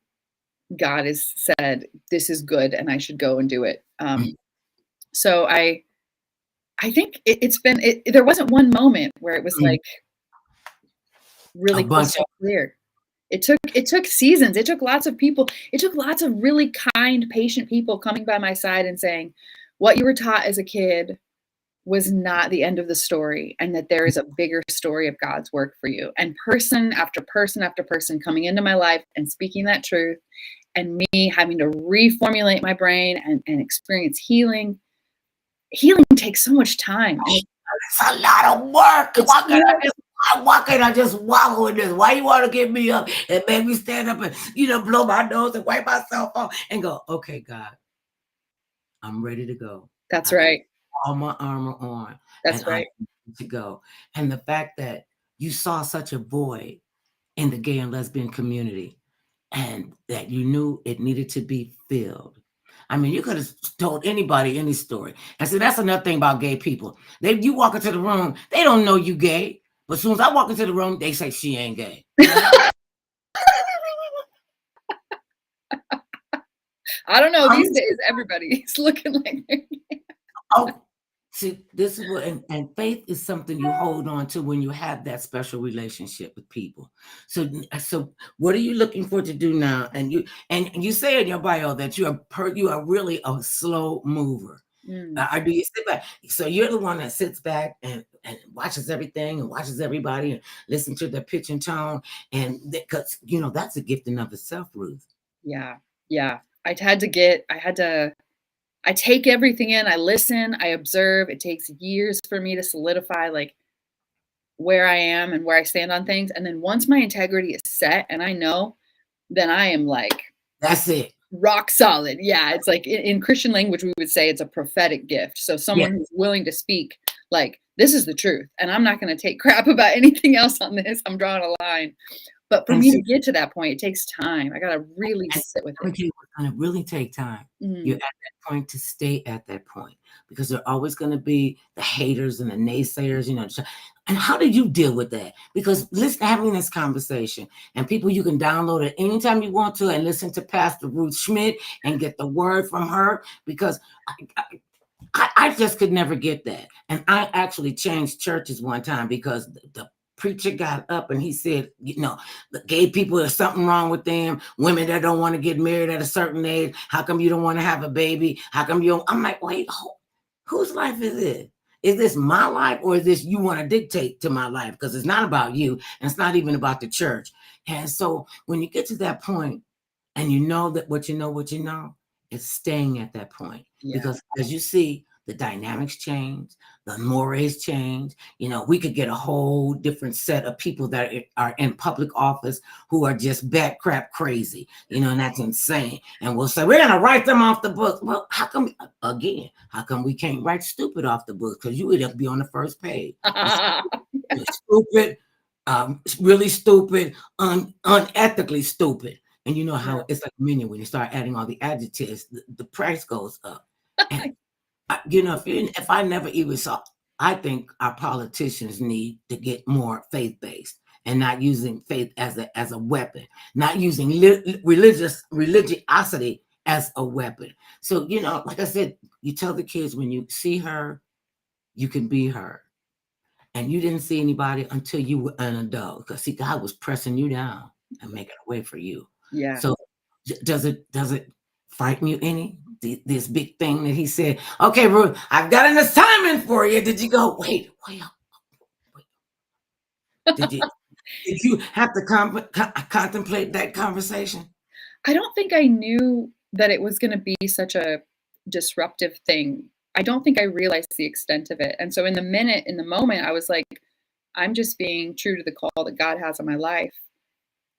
God has said, this is good and I should go and do it. So I think there wasn't one moment where it was like really crystal clear. It took seasons. It took lots of people. It took lots of really kind, patient people coming by my side and saying, what you were taught as a kid was not the end of the story, and that there is a bigger story of God's work for you. And person after person after person coming into my life and speaking that truth, and me having to reformulate my brain and experience healing. Healing takes so much time. It's a lot of work. Why can't I just wallow in this? Why you want to get me up and make me stand up and blow my nose and wipe myself off and go, okay, God, I'm ready to go. That's right. All my armor on. That's right. I'm ready to go. And the fact that you saw such a void in the gay and lesbian community, and that you knew it needed to be filled. I mean, you could have told anybody any story. And so that's another thing about gay people. You walk into the room, they don't know you gay. But as soon as I walk into the room, they say she ain't gay. I don't know. These days, everybody's looking like they're gay. Oh, see, this is what, and faith is something you hold on to when you have that special relationship with people. So what are you looking for to do now? And you say in your bio that you are really a slow mover. Or do you sit back? So you're the one that sits back and watches everything and watches everybody and listen to their pitch and tone, and because that's a gift in of itself, Ruth. Yeah. I take everything in. I listen. I observe. It takes years for me to solidify where I am and where I stand on things. And then once my integrity is set and I know, then I am that's it. Rock solid. Yeah. It's in Christian language, we would say it's a prophetic gift. So someone who's willing to speak this is the truth. And I'm not going to take crap about anything else on this. I'm drawing a line. But for me to get to that point, it takes time. I got to really sit with it. It's going to really take time. You're at that point to stay at that point, because there are always going to be the haters and the naysayers, And how did you deal with that? Because having this conversation, and people, you can download it anytime you want to and listen to Pastor Ruth Schmidt and get the word from her, because I just could never get that. And I actually changed churches one time because the preacher got up and he said, the gay people, there's something wrong with them. Women that don't want to get married at a certain age. How come you don't want to have a baby? How come you don't? I'm like, wait, whose life is it? Is this my life, or is this you want to dictate to my life? Because it's not about you, and it's not even about the church. And so when you get to that point and you know that what you know, it's staying at that point. Yeah. Because as you see, the dynamics change, the mores change. We could get a whole different set of people that are in public office who are just bad crap crazy, and that's insane. And we'll say, we're going to write them off the book. Well, how come we can't write stupid off the book? Because you would be on the first page. You're stupid, really stupid, unethically stupid. And you know how it's like menu when you start adding all the adjectives, the price goes up. And if I never even saw, I think our politicians need to get more faith-based and not using faith as a weapon, not using religiosity as a weapon. So, like I said, you tell the kids when you see her, you can be her. And you didn't see anybody until you were an adult, because see, God was pressing you down and making a way for you. Yeah. So does it frighten you any? This big thing that he said, okay, Ruth, I've got an assignment for you. Did you go, wait. Did you have to contemplate that conversation? I don't think I knew that it was going to be such a disruptive thing. I don't think I realized the extent of it. And so in the moment, I was like, I'm just being true to the call that God has on my life.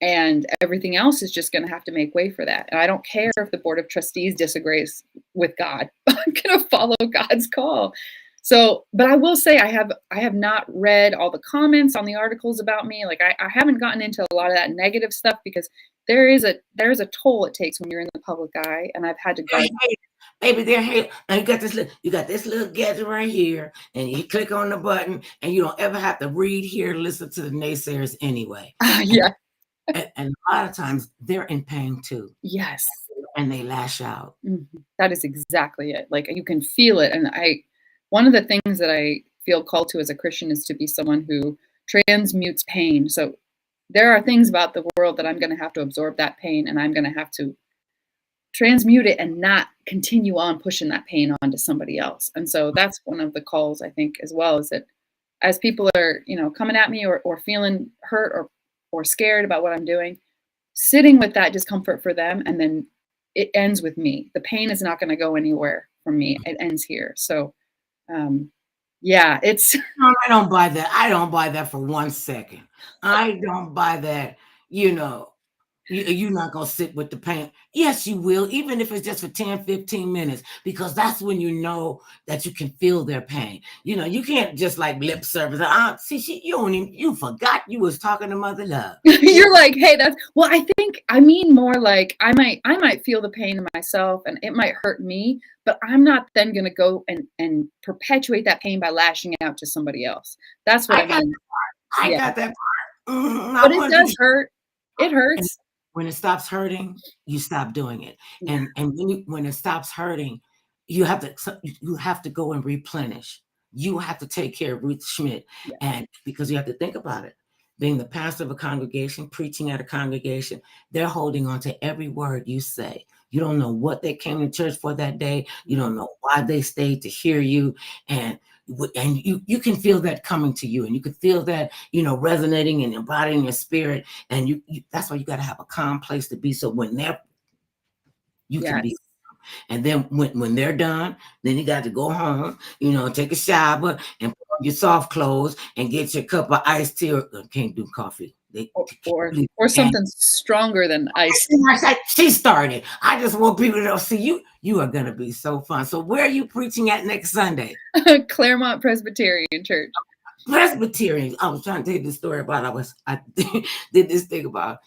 And everything else is just going to have to make way for that. And I don't care if the board of trustees disagrees with God. I'm going to follow God's call. So, but I will say I have not read all the comments on the articles about me. Like I haven't gotten into a lot of that negative stuff, because there is a toll it takes when you're in the public eye, and I've had to go. Baby, they're here. And you got this little gadget right here, and you click on the button, and you don't ever have to read here, listen to the naysayers anyway. Yeah. And a lot of times they're in pain too. Yes. And they lash out. Mm-hmm. That is exactly it. Like you can feel it. And one of the things that I feel called to as a Christian is to be someone who transmutes pain. So there are things about the world that I'm going to have to absorb that pain, and I'm going to have to transmute it and not continue on pushing that pain onto somebody else. And so that's one of the calls, I think, as well, is that as people are, coming at me or feeling hurt or scared about what I'm doing, sitting with that discomfort for them, and then it ends with me. The pain is not going to go anywhere from me. It ends here. So, it's. No, I don't buy that. I don't buy that for 1 second. I don't buy that. You're not going to sit with the pain. Yes, you will, even if it's just for 10, 15 minutes, because that's when you know that you can feel their pain. You can't just like lip service. You forgot you was talking to Mother Love. You're like, hey, I mean more like I might feel the pain in myself, and it might hurt me, but I'm not then going to go and perpetuate that pain by lashing out to somebody else. That's what I mean. I got that part. But it does hurt. It hurts. When it stops hurting, you stop doing it. And when it stops hurting, you have to go and replenish. You have to take care of Ruth Schmidt. Yeah. And because you have to think about it, being the pastor of a congregation, preaching at a congregation, they're holding on to every word you say. You don't know what they came to church for that day. You don't know why they stayed to hear you. And you can feel that coming to you, and you can feel that, resonating and embodying your spirit. And you that's why you got to have a calm place to be. So when can be. And then when they're done, then you got to go home, take a shower and put on your soft clothes and get your cup of iced tea. Can't do coffee. Or something stronger than ice. She started. I just want people to see you. You are going to be so fun. So where are you preaching at next Sunday? Claremont Presbyterian Church. Presbyterian. I was trying to tell you the story about I did this thing about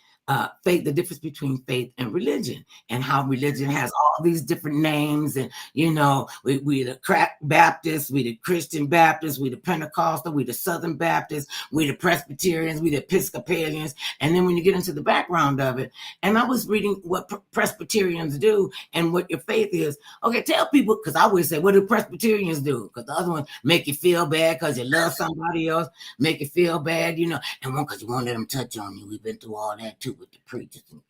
faith, the difference between faith and religion, and how religion has all these different names. And we the crack Baptists, we the Christian Baptists, we the Pentecostal, we the Southern Baptists, we the Presbyterians, we the Episcopalians. And then when you get into the background of it, and I was reading what Presbyterians do and what your faith is. Okay, tell people, because I always say, what do Presbyterians do? Because the other ones make you feel bad because you love somebody else, make you feel bad, and one because you won't let them touch on you. We've been through all that too with the preachers and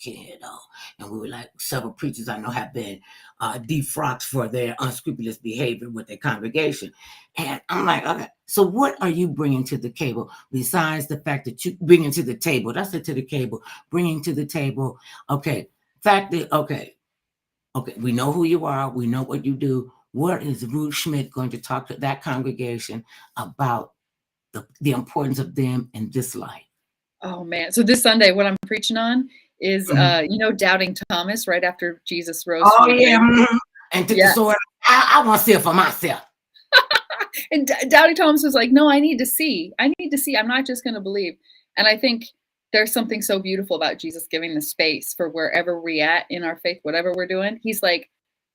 and we were like, several preachers I know have been been defrocked for their unscrupulous behavior with their congregation. And I'm like, okay, so what are you bringing to the table besides the fact that you bringing to the table? That's it, to the table, bringing to the table. Okay, fact that, okay, we know who you are. We know what you do. What is Ruth Schmidt going to talk to that congregation about the importance of them in this life? Oh man. So this Sunday, what I'm preaching on is, doubting Thomas right after Jesus rose from Oh the yeah, grave. and took the Yes. sword. I want to see it for myself. And doubting Thomas was like, no, I need to see. I need to see. I'm not just going to believe. And I think there's something so beautiful about Jesus giving the space for wherever we're at in our faith, whatever we're doing. He's like,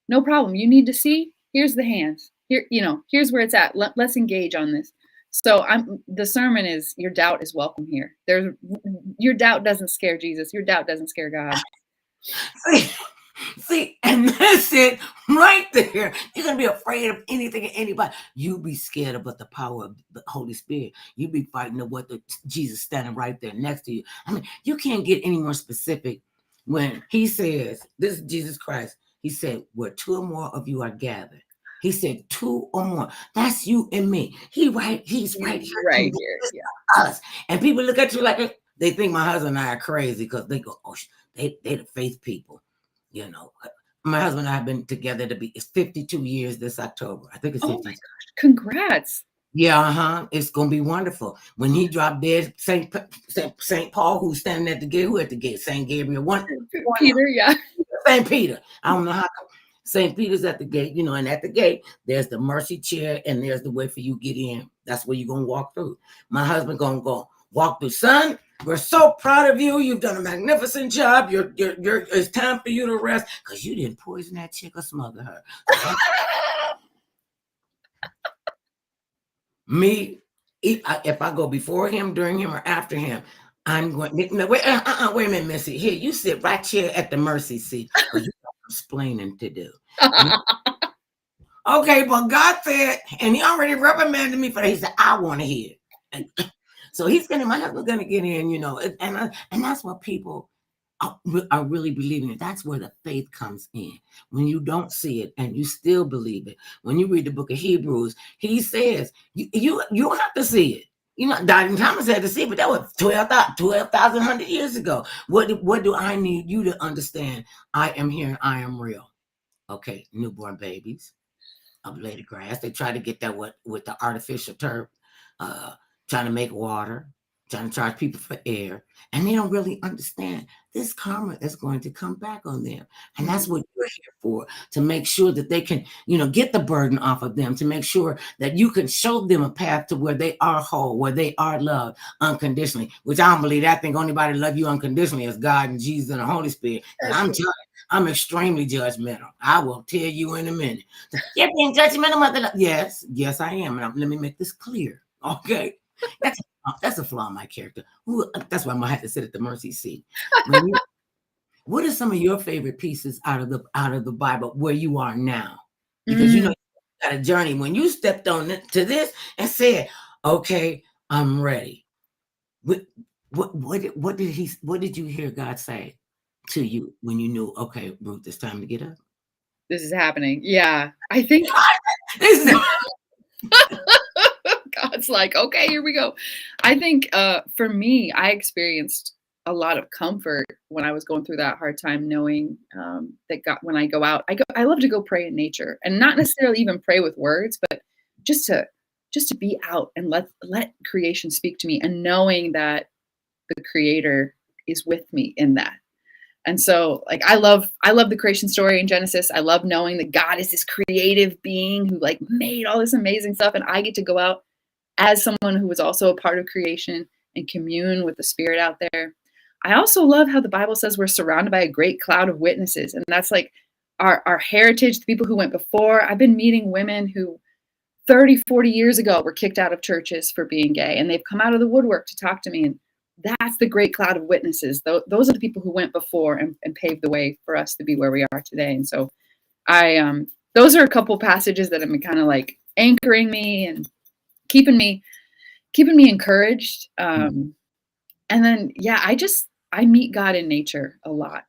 no problem. You need to see. Here's the hands. Here, here's where it's at. Let's engage on this. So the sermon is, your doubt is welcome here. Your doubt doesn't scare Jesus. Your doubt doesn't scare God. See, and that's it right there. You're going to be afraid of anything and anybody. You be scared about the power of the Holy Spirit. You be fighting of what Jesus standing right there next to you. I mean, you can't get any more specific when he says, this is Jesus Christ. He said, where two or more of you are gathered. He said, two or more. That's you and me. He's right here. Right here. Yeah. Us. And people look at you like they think my husband and I are crazy because they go, oh, they the faith people. My husband and I have been together it's 52 years this October. I think it's 52. Oh my gosh, congrats. Yeah, it's gonna be wonderful. When he dropped dead, Saint Paul, who's standing at the gate, who at the gate? Saint Gabriel, Peter, yeah. Saint Peter. I don't know how Saint Peter's at the gate, and at the gate, there's the mercy chair and there's the way for you to get in. That's where you're gonna walk through. My husband gonna go walk through. Son, we're so proud of you. You've done a magnificent job. It's time for you to rest because you didn't poison that chick or smother her. Me, if I go before him, during him, or after him, I'm going. Wait a minute, Missy. Here, you sit right here at the mercy seat because you got explaining to do. Okay, but God said, and he already reprimanded me for that. He said, I want to hear. So my husband's gonna get in, and that's what people are really believing it. That's where the faith comes in. When you don't see it and you still believe it. When you read the book of Hebrews, he says you don't have to see it. Doubting Thomas had to see it, but that was 12,100 years ago. What do I need you to understand? I am here and I am real. Okay, newborn babies, a blade of grass. They try to get that with the artificial turf. Trying to make water, trying to charge people for air, and they don't really understand this karma is going to come back on them. And that's what you're here for, to make sure that they can, get the burden off of them, to make sure that you can show them a path to where they are whole, where they are loved unconditionally, which I don't believe. I think only body love you unconditionally is God and Jesus and the Holy Spirit. And I'm telling you, I'm extremely judgmental. I will tell you in a minute. You're being judgmental, mother. Yes, I am. And let me make this clear. Okay. That's a flaw in my character. That's why I'm gonna have to sit at the mercy seat. What are some of your favorite pieces out of the Bible where you are now? Because you got a journey. When you stepped on to this and said, "Okay, I'm ready." What did you hear God say to you when you knew, okay, Ruth, it's time to get up? This is happening. Yeah, I think. God's like, okay, here we go. I think for me, I experienced a lot of comfort when I was going through that hard time, knowing that God, when I go out, I love to go pray in nature, and not necessarily even pray with words, but just to be out and let creation speak to me, and knowing that the Creator is with me in that. And so, like, I love the creation story in Genesis. I love knowing that God is this creative being who made all this amazing stuff, and I get to go out as someone who was also a part of creation and commune with the Spirit out there. I also love how the Bible says we're surrounded by a great cloud of witnesses, and that's like our heritage, the people who went before. I've been meeting women who 30, 40 years ago were kicked out of churches for being gay, and they've come out of the woodwork to talk to me, and that's the great cloud of witnesses. Those are the people who went before and paved the way for us to be where we are today. And so those are a couple passages that have been kind of anchoring me and keeping me encouraged. And then, I meet God in nature a lot.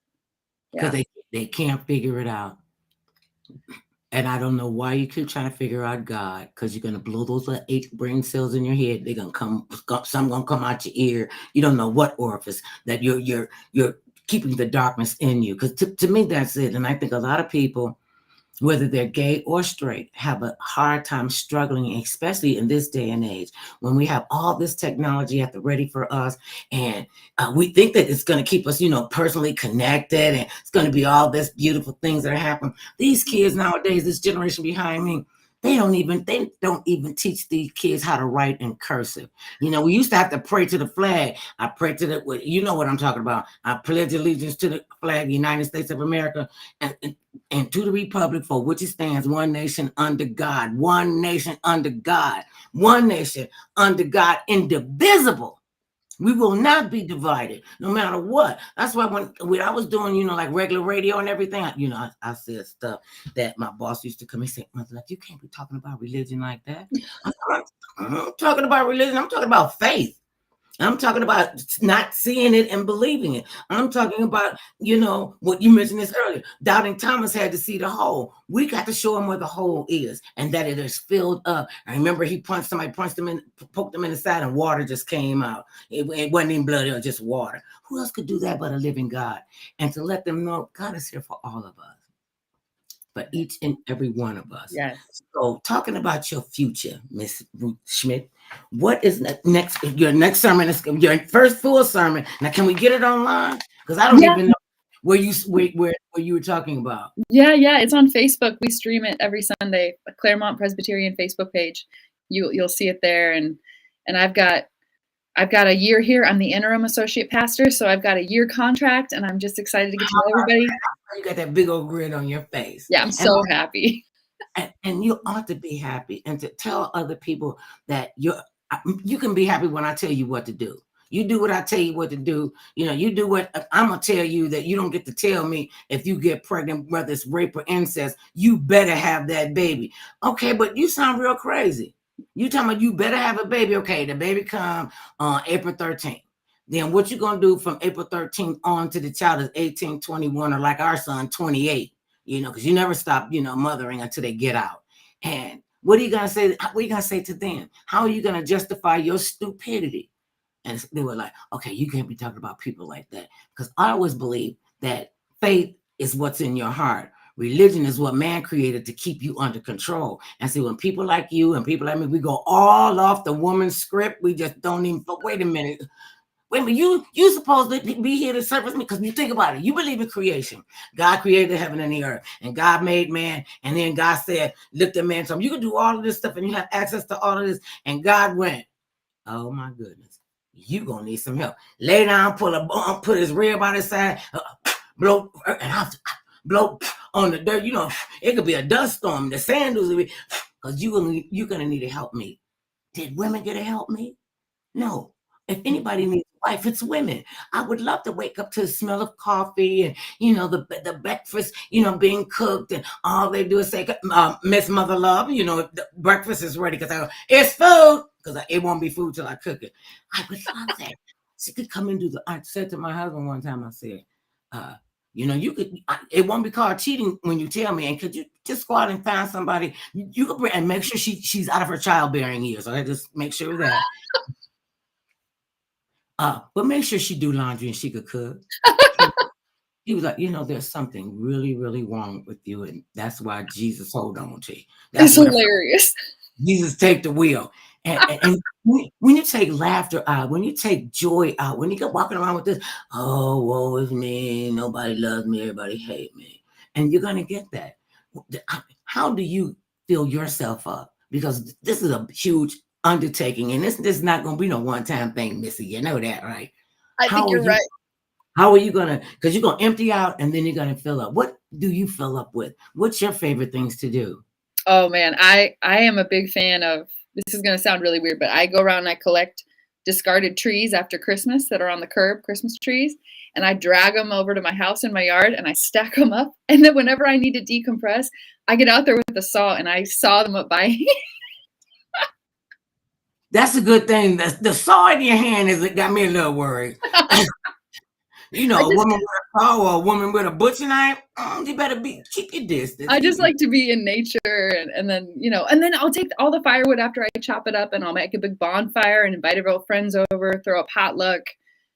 Because they can't figure it out. And I don't know why you keep trying to figure out God, because you're gonna blow those little 8 brain cells in your head. They're gonna come, some gonna come out your ear. You don't know what orifice that you're keeping the darkness in you. Because to me, that's it. And I think a lot of people, whether they're gay or straight, have a hard time struggling, especially in this day and age when we have all this technology at the ready for us. And we think that it's going to keep us, personally connected, and it's going to be all this beautiful things that are happening. These kids nowadays, this generation behind me, they don't even teach these kids how to write in cursive. We used to have to pray to the flag. I pray to the, you know what I'm talking about. I pledge allegiance to the flag, the United States of America, and to the republic for which it stands, one nation under God, one nation under God, one nation under God, indivisible. We will not be divided, no matter what. That's why when I was doing, like regular radio and everything, I said stuff that my boss used to come and say, "Mother, you can't be talking about religion like that." I'm not talking about religion. I'm talking about faith. I'm talking about not seeing it and believing it. I'm talking about, what you mentioned this earlier. Doubting Thomas had to see the hole. We got to show him where the hole is and that it is filled up. I remember somebody poked him in the side, and water just came out. It wasn't even blood, it was just water. Who else could do that but a living God? And to let them know God is here for all of us, for each and every one of us. Yes. So, talking about your future, Miss Ruth Schmidt, what is next? Your next sermon is your first full sermon. Now, can we get it online? Because I don't even know where you were talking about. Yeah, it's on Facebook. We stream it every Sunday. A Claremont Presbyterian Facebook page. You'll see it there, and I've got a year here. I'm the interim associate pastor, so I've got a year contract, and I'm just excited to get to know everybody. You got that big old grin on your face. Yeah, I'm so happy. And you ought to be happy, and to tell other people that you can be happy when I tell you what to do. You do what I tell you what to do. You do what I'm going to tell you, that you don't get to tell me if you get pregnant, whether it's rape or incest, you better have that baby. Okay, but you sound real crazy. You talking about you better have a baby. Okay, the baby come on April 13th. Then what you going to do from April 13th on to the child is 18, 21, or like our son, 28. Because you never stop, mothering until they get out. And what are you going to say? What are you going to say to them? How are you going to justify your stupidity? And they were like, okay, you can't be talking about people like that. Because I always believe that faith is what's in your heart. Religion is what man created to keep you under control. And see, when people like you and people like me, we go all off the woman's script. We just don't even, wait a minute. Wait a minute, you supposed to be here to service me, because you think about it. You believe in creation. God created the heaven and the earth, and God made man, and then God said, lift the man. So you can do all of this stuff, and you have access to all of this. And God went, oh my goodness, you gonna need some help. Lay down, put his rib on his side, blow on the dirt. It could be a dust storm. The sandals will be, because you're gonna need to help me. Did women get to help me? No. If anybody needs a wife, it's women. I would love to wake up to the smell of coffee and, the breakfast, being cooked, and all they do is say, Miss Mother Love, the breakfast is ready, because it's food, because it won't be food till I cook it. I would love that. She could come and I said to my husband one time, I said, it won't be called cheating when you tell me, and could you just go out and find somebody you could bring, and make sure she's out of her childbearing years. So I just make sure of that. But make sure she do laundry and she could cook. He was like, there's something really, really wrong with you, and that's why Jesus hold on to you. That's hilarious. Jesus take the wheel. And when you take laughter out, when you take joy out, when you go walking around with this, oh, woe is me, nobody loves me, everybody hate me, and you're gonna get that. How do you fill yourself up? Because this is a huge undertaking, and this is not going to be no one-time thing, Missy. You know that, right? I think you're right. How are you gonna? Because you're gonna empty out, and then you're gonna fill up. What do you fill up with? What's your favorite things to do? Oh man, I am a big fan of. This is going to sound really weird, but I go around and I collect discarded trees after Christmas that are on the curb, Christmas trees, and I drag them over to my house in my yard, and I stack them up. And then whenever I need to decompress, I get out there with a saw and I saw them up by hand. That's a good thing. The saw in your hand got me a little worried. You know, I a just woman with a saw or a woman with a butcher knife, you better keep your distance. I just like to be in nature, and then, and then I'll take all the firewood after I chop it up, and I'll make a big bonfire and invite our friends over, throw a potluck,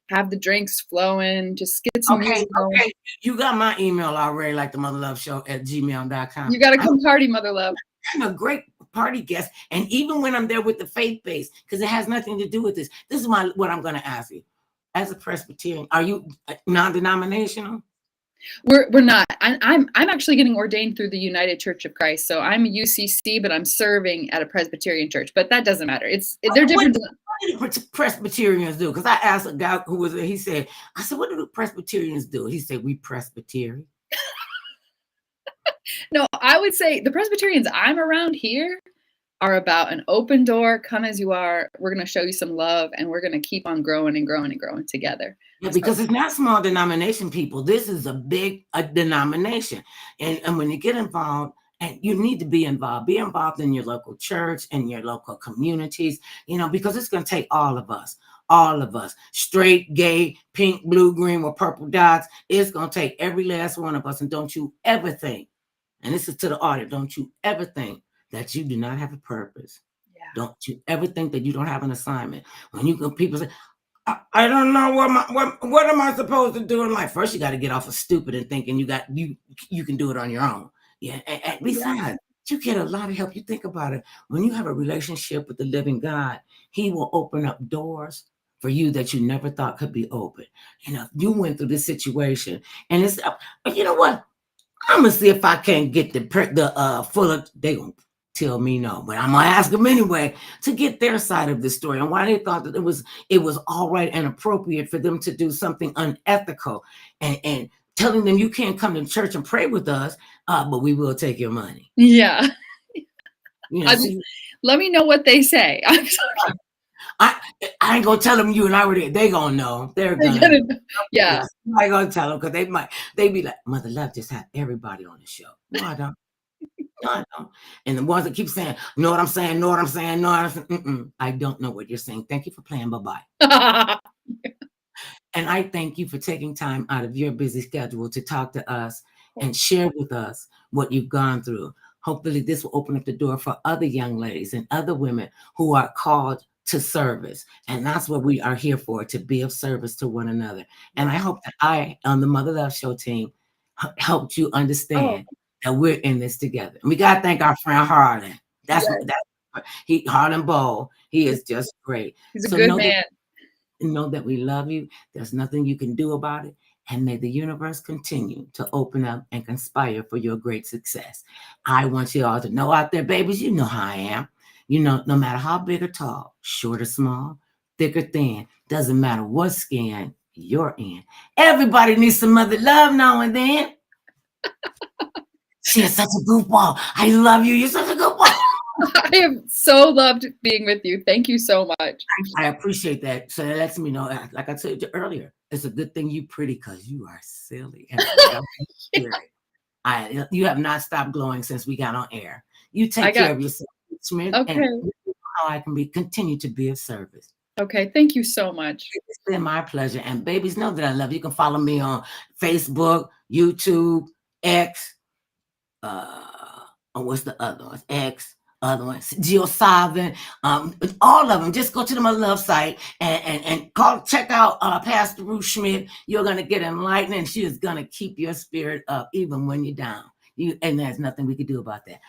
have the drinks flowing, just get some music going. Okay. You got my email already, like the Mother Love Show at gmail.com. You got to come party, Mother Love. I'm a great party guest. And even when I'm there with the faith base, because it has nothing to do with this. This is what I'm going to ask you. As a Presbyterian, are you non-denominational? We're not. I'm actually getting ordained through the United Church of Christ. So I'm a UCC, but I'm serving at a Presbyterian church. But that doesn't matter. They're different. What do Presbyterians do? Because I asked a guy who was there, I said, what do Presbyterians do? He said, we Presbyterian. No, I would say the Presbyterians I'm around here are about an open door, come as you are. We're going to show you some love, and we're going to keep on growing and growing and growing together. Yeah, because it's not small denomination, people. This is a big denomination. And when you get involved, and you need to be involved in your local church and your local communities, because it's going to take all of us, straight, gay, pink, blue, green, or purple dots. It's going to take every last one of us. And don't you ever think, and this is to the audience, don't you ever think that you do not have a purpose. Yeah. Don't you ever think that you don't have an assignment. When people say, I don't know what am I supposed to do in life? First, you got to get off of stupid and thinking you can do it on your own. Yeah. And besides, you get a lot of help. You think about it. When you have a relationship with the living God, he will open up doors for you that you never thought could be open. You went through this situation, and it's, you know what? I'm gonna see if I can't get the Fuller. They gonna tell me no, but I'm gonna ask them anyway to get their side of the story and why they thought that it was all right and appropriate for them to do something unethical and telling them you can't come to church and pray with us, but we will take your money. Yeah. Let me know what they say. I'm sorry. I ain't gonna tell them you and I were there. They gonna know. They're gonna know. Yeah. I ain't gonna tell them because they be like, Mother Love just had everybody on the show. No, I don't. No, I don't. And the ones that keep saying, know what I'm saying, know what I'm saying, know what I'm saying. I don't know what you're saying. Thank you for playing. Bye-bye. And I thank you for taking time out of your busy schedule to talk to us and share with us what you've gone through. Hopefully this will open up the door for other young ladies and other women who are called to service. And that's what we are here for, to be of service to one another. And I hope that I, on the Mother Love Show team, helped you understand that we're in this together. And we got to thank our friend Harlan. Harlan Bowl. He is just great. He's a good man. Know that we love you. There's nothing you can do about it. And may the universe continue to open up and conspire for your great success. I want you all to know out there, babies, you know how I am. No matter how big or tall, short or small, thick or thin, doesn't matter what skin you're in. Everybody needs some mother love now and then. She is such a goofball. I love you. You're such a goofball. I have so loved being with you. Thank you so much. I appreciate that. So that lets me know, like I said earlier, it's a good thing you pretty because you are silly. And you have not stopped glowing since we got on air. You take care of yourself, Schmidt. Okay. And how I can continue to be of service. Okay. Thank you so much. It's been my pleasure. And babies, know that I love you. You can follow me on Facebook, YouTube, X. What's the other ones? X. Other ones, Geo7, all of them. Just go to the Mother Love site and check out Pastor Ruth Schmidt. You're gonna get enlightened, and she is gonna keep your spirit up even when you're down. And there's nothing we can do about that.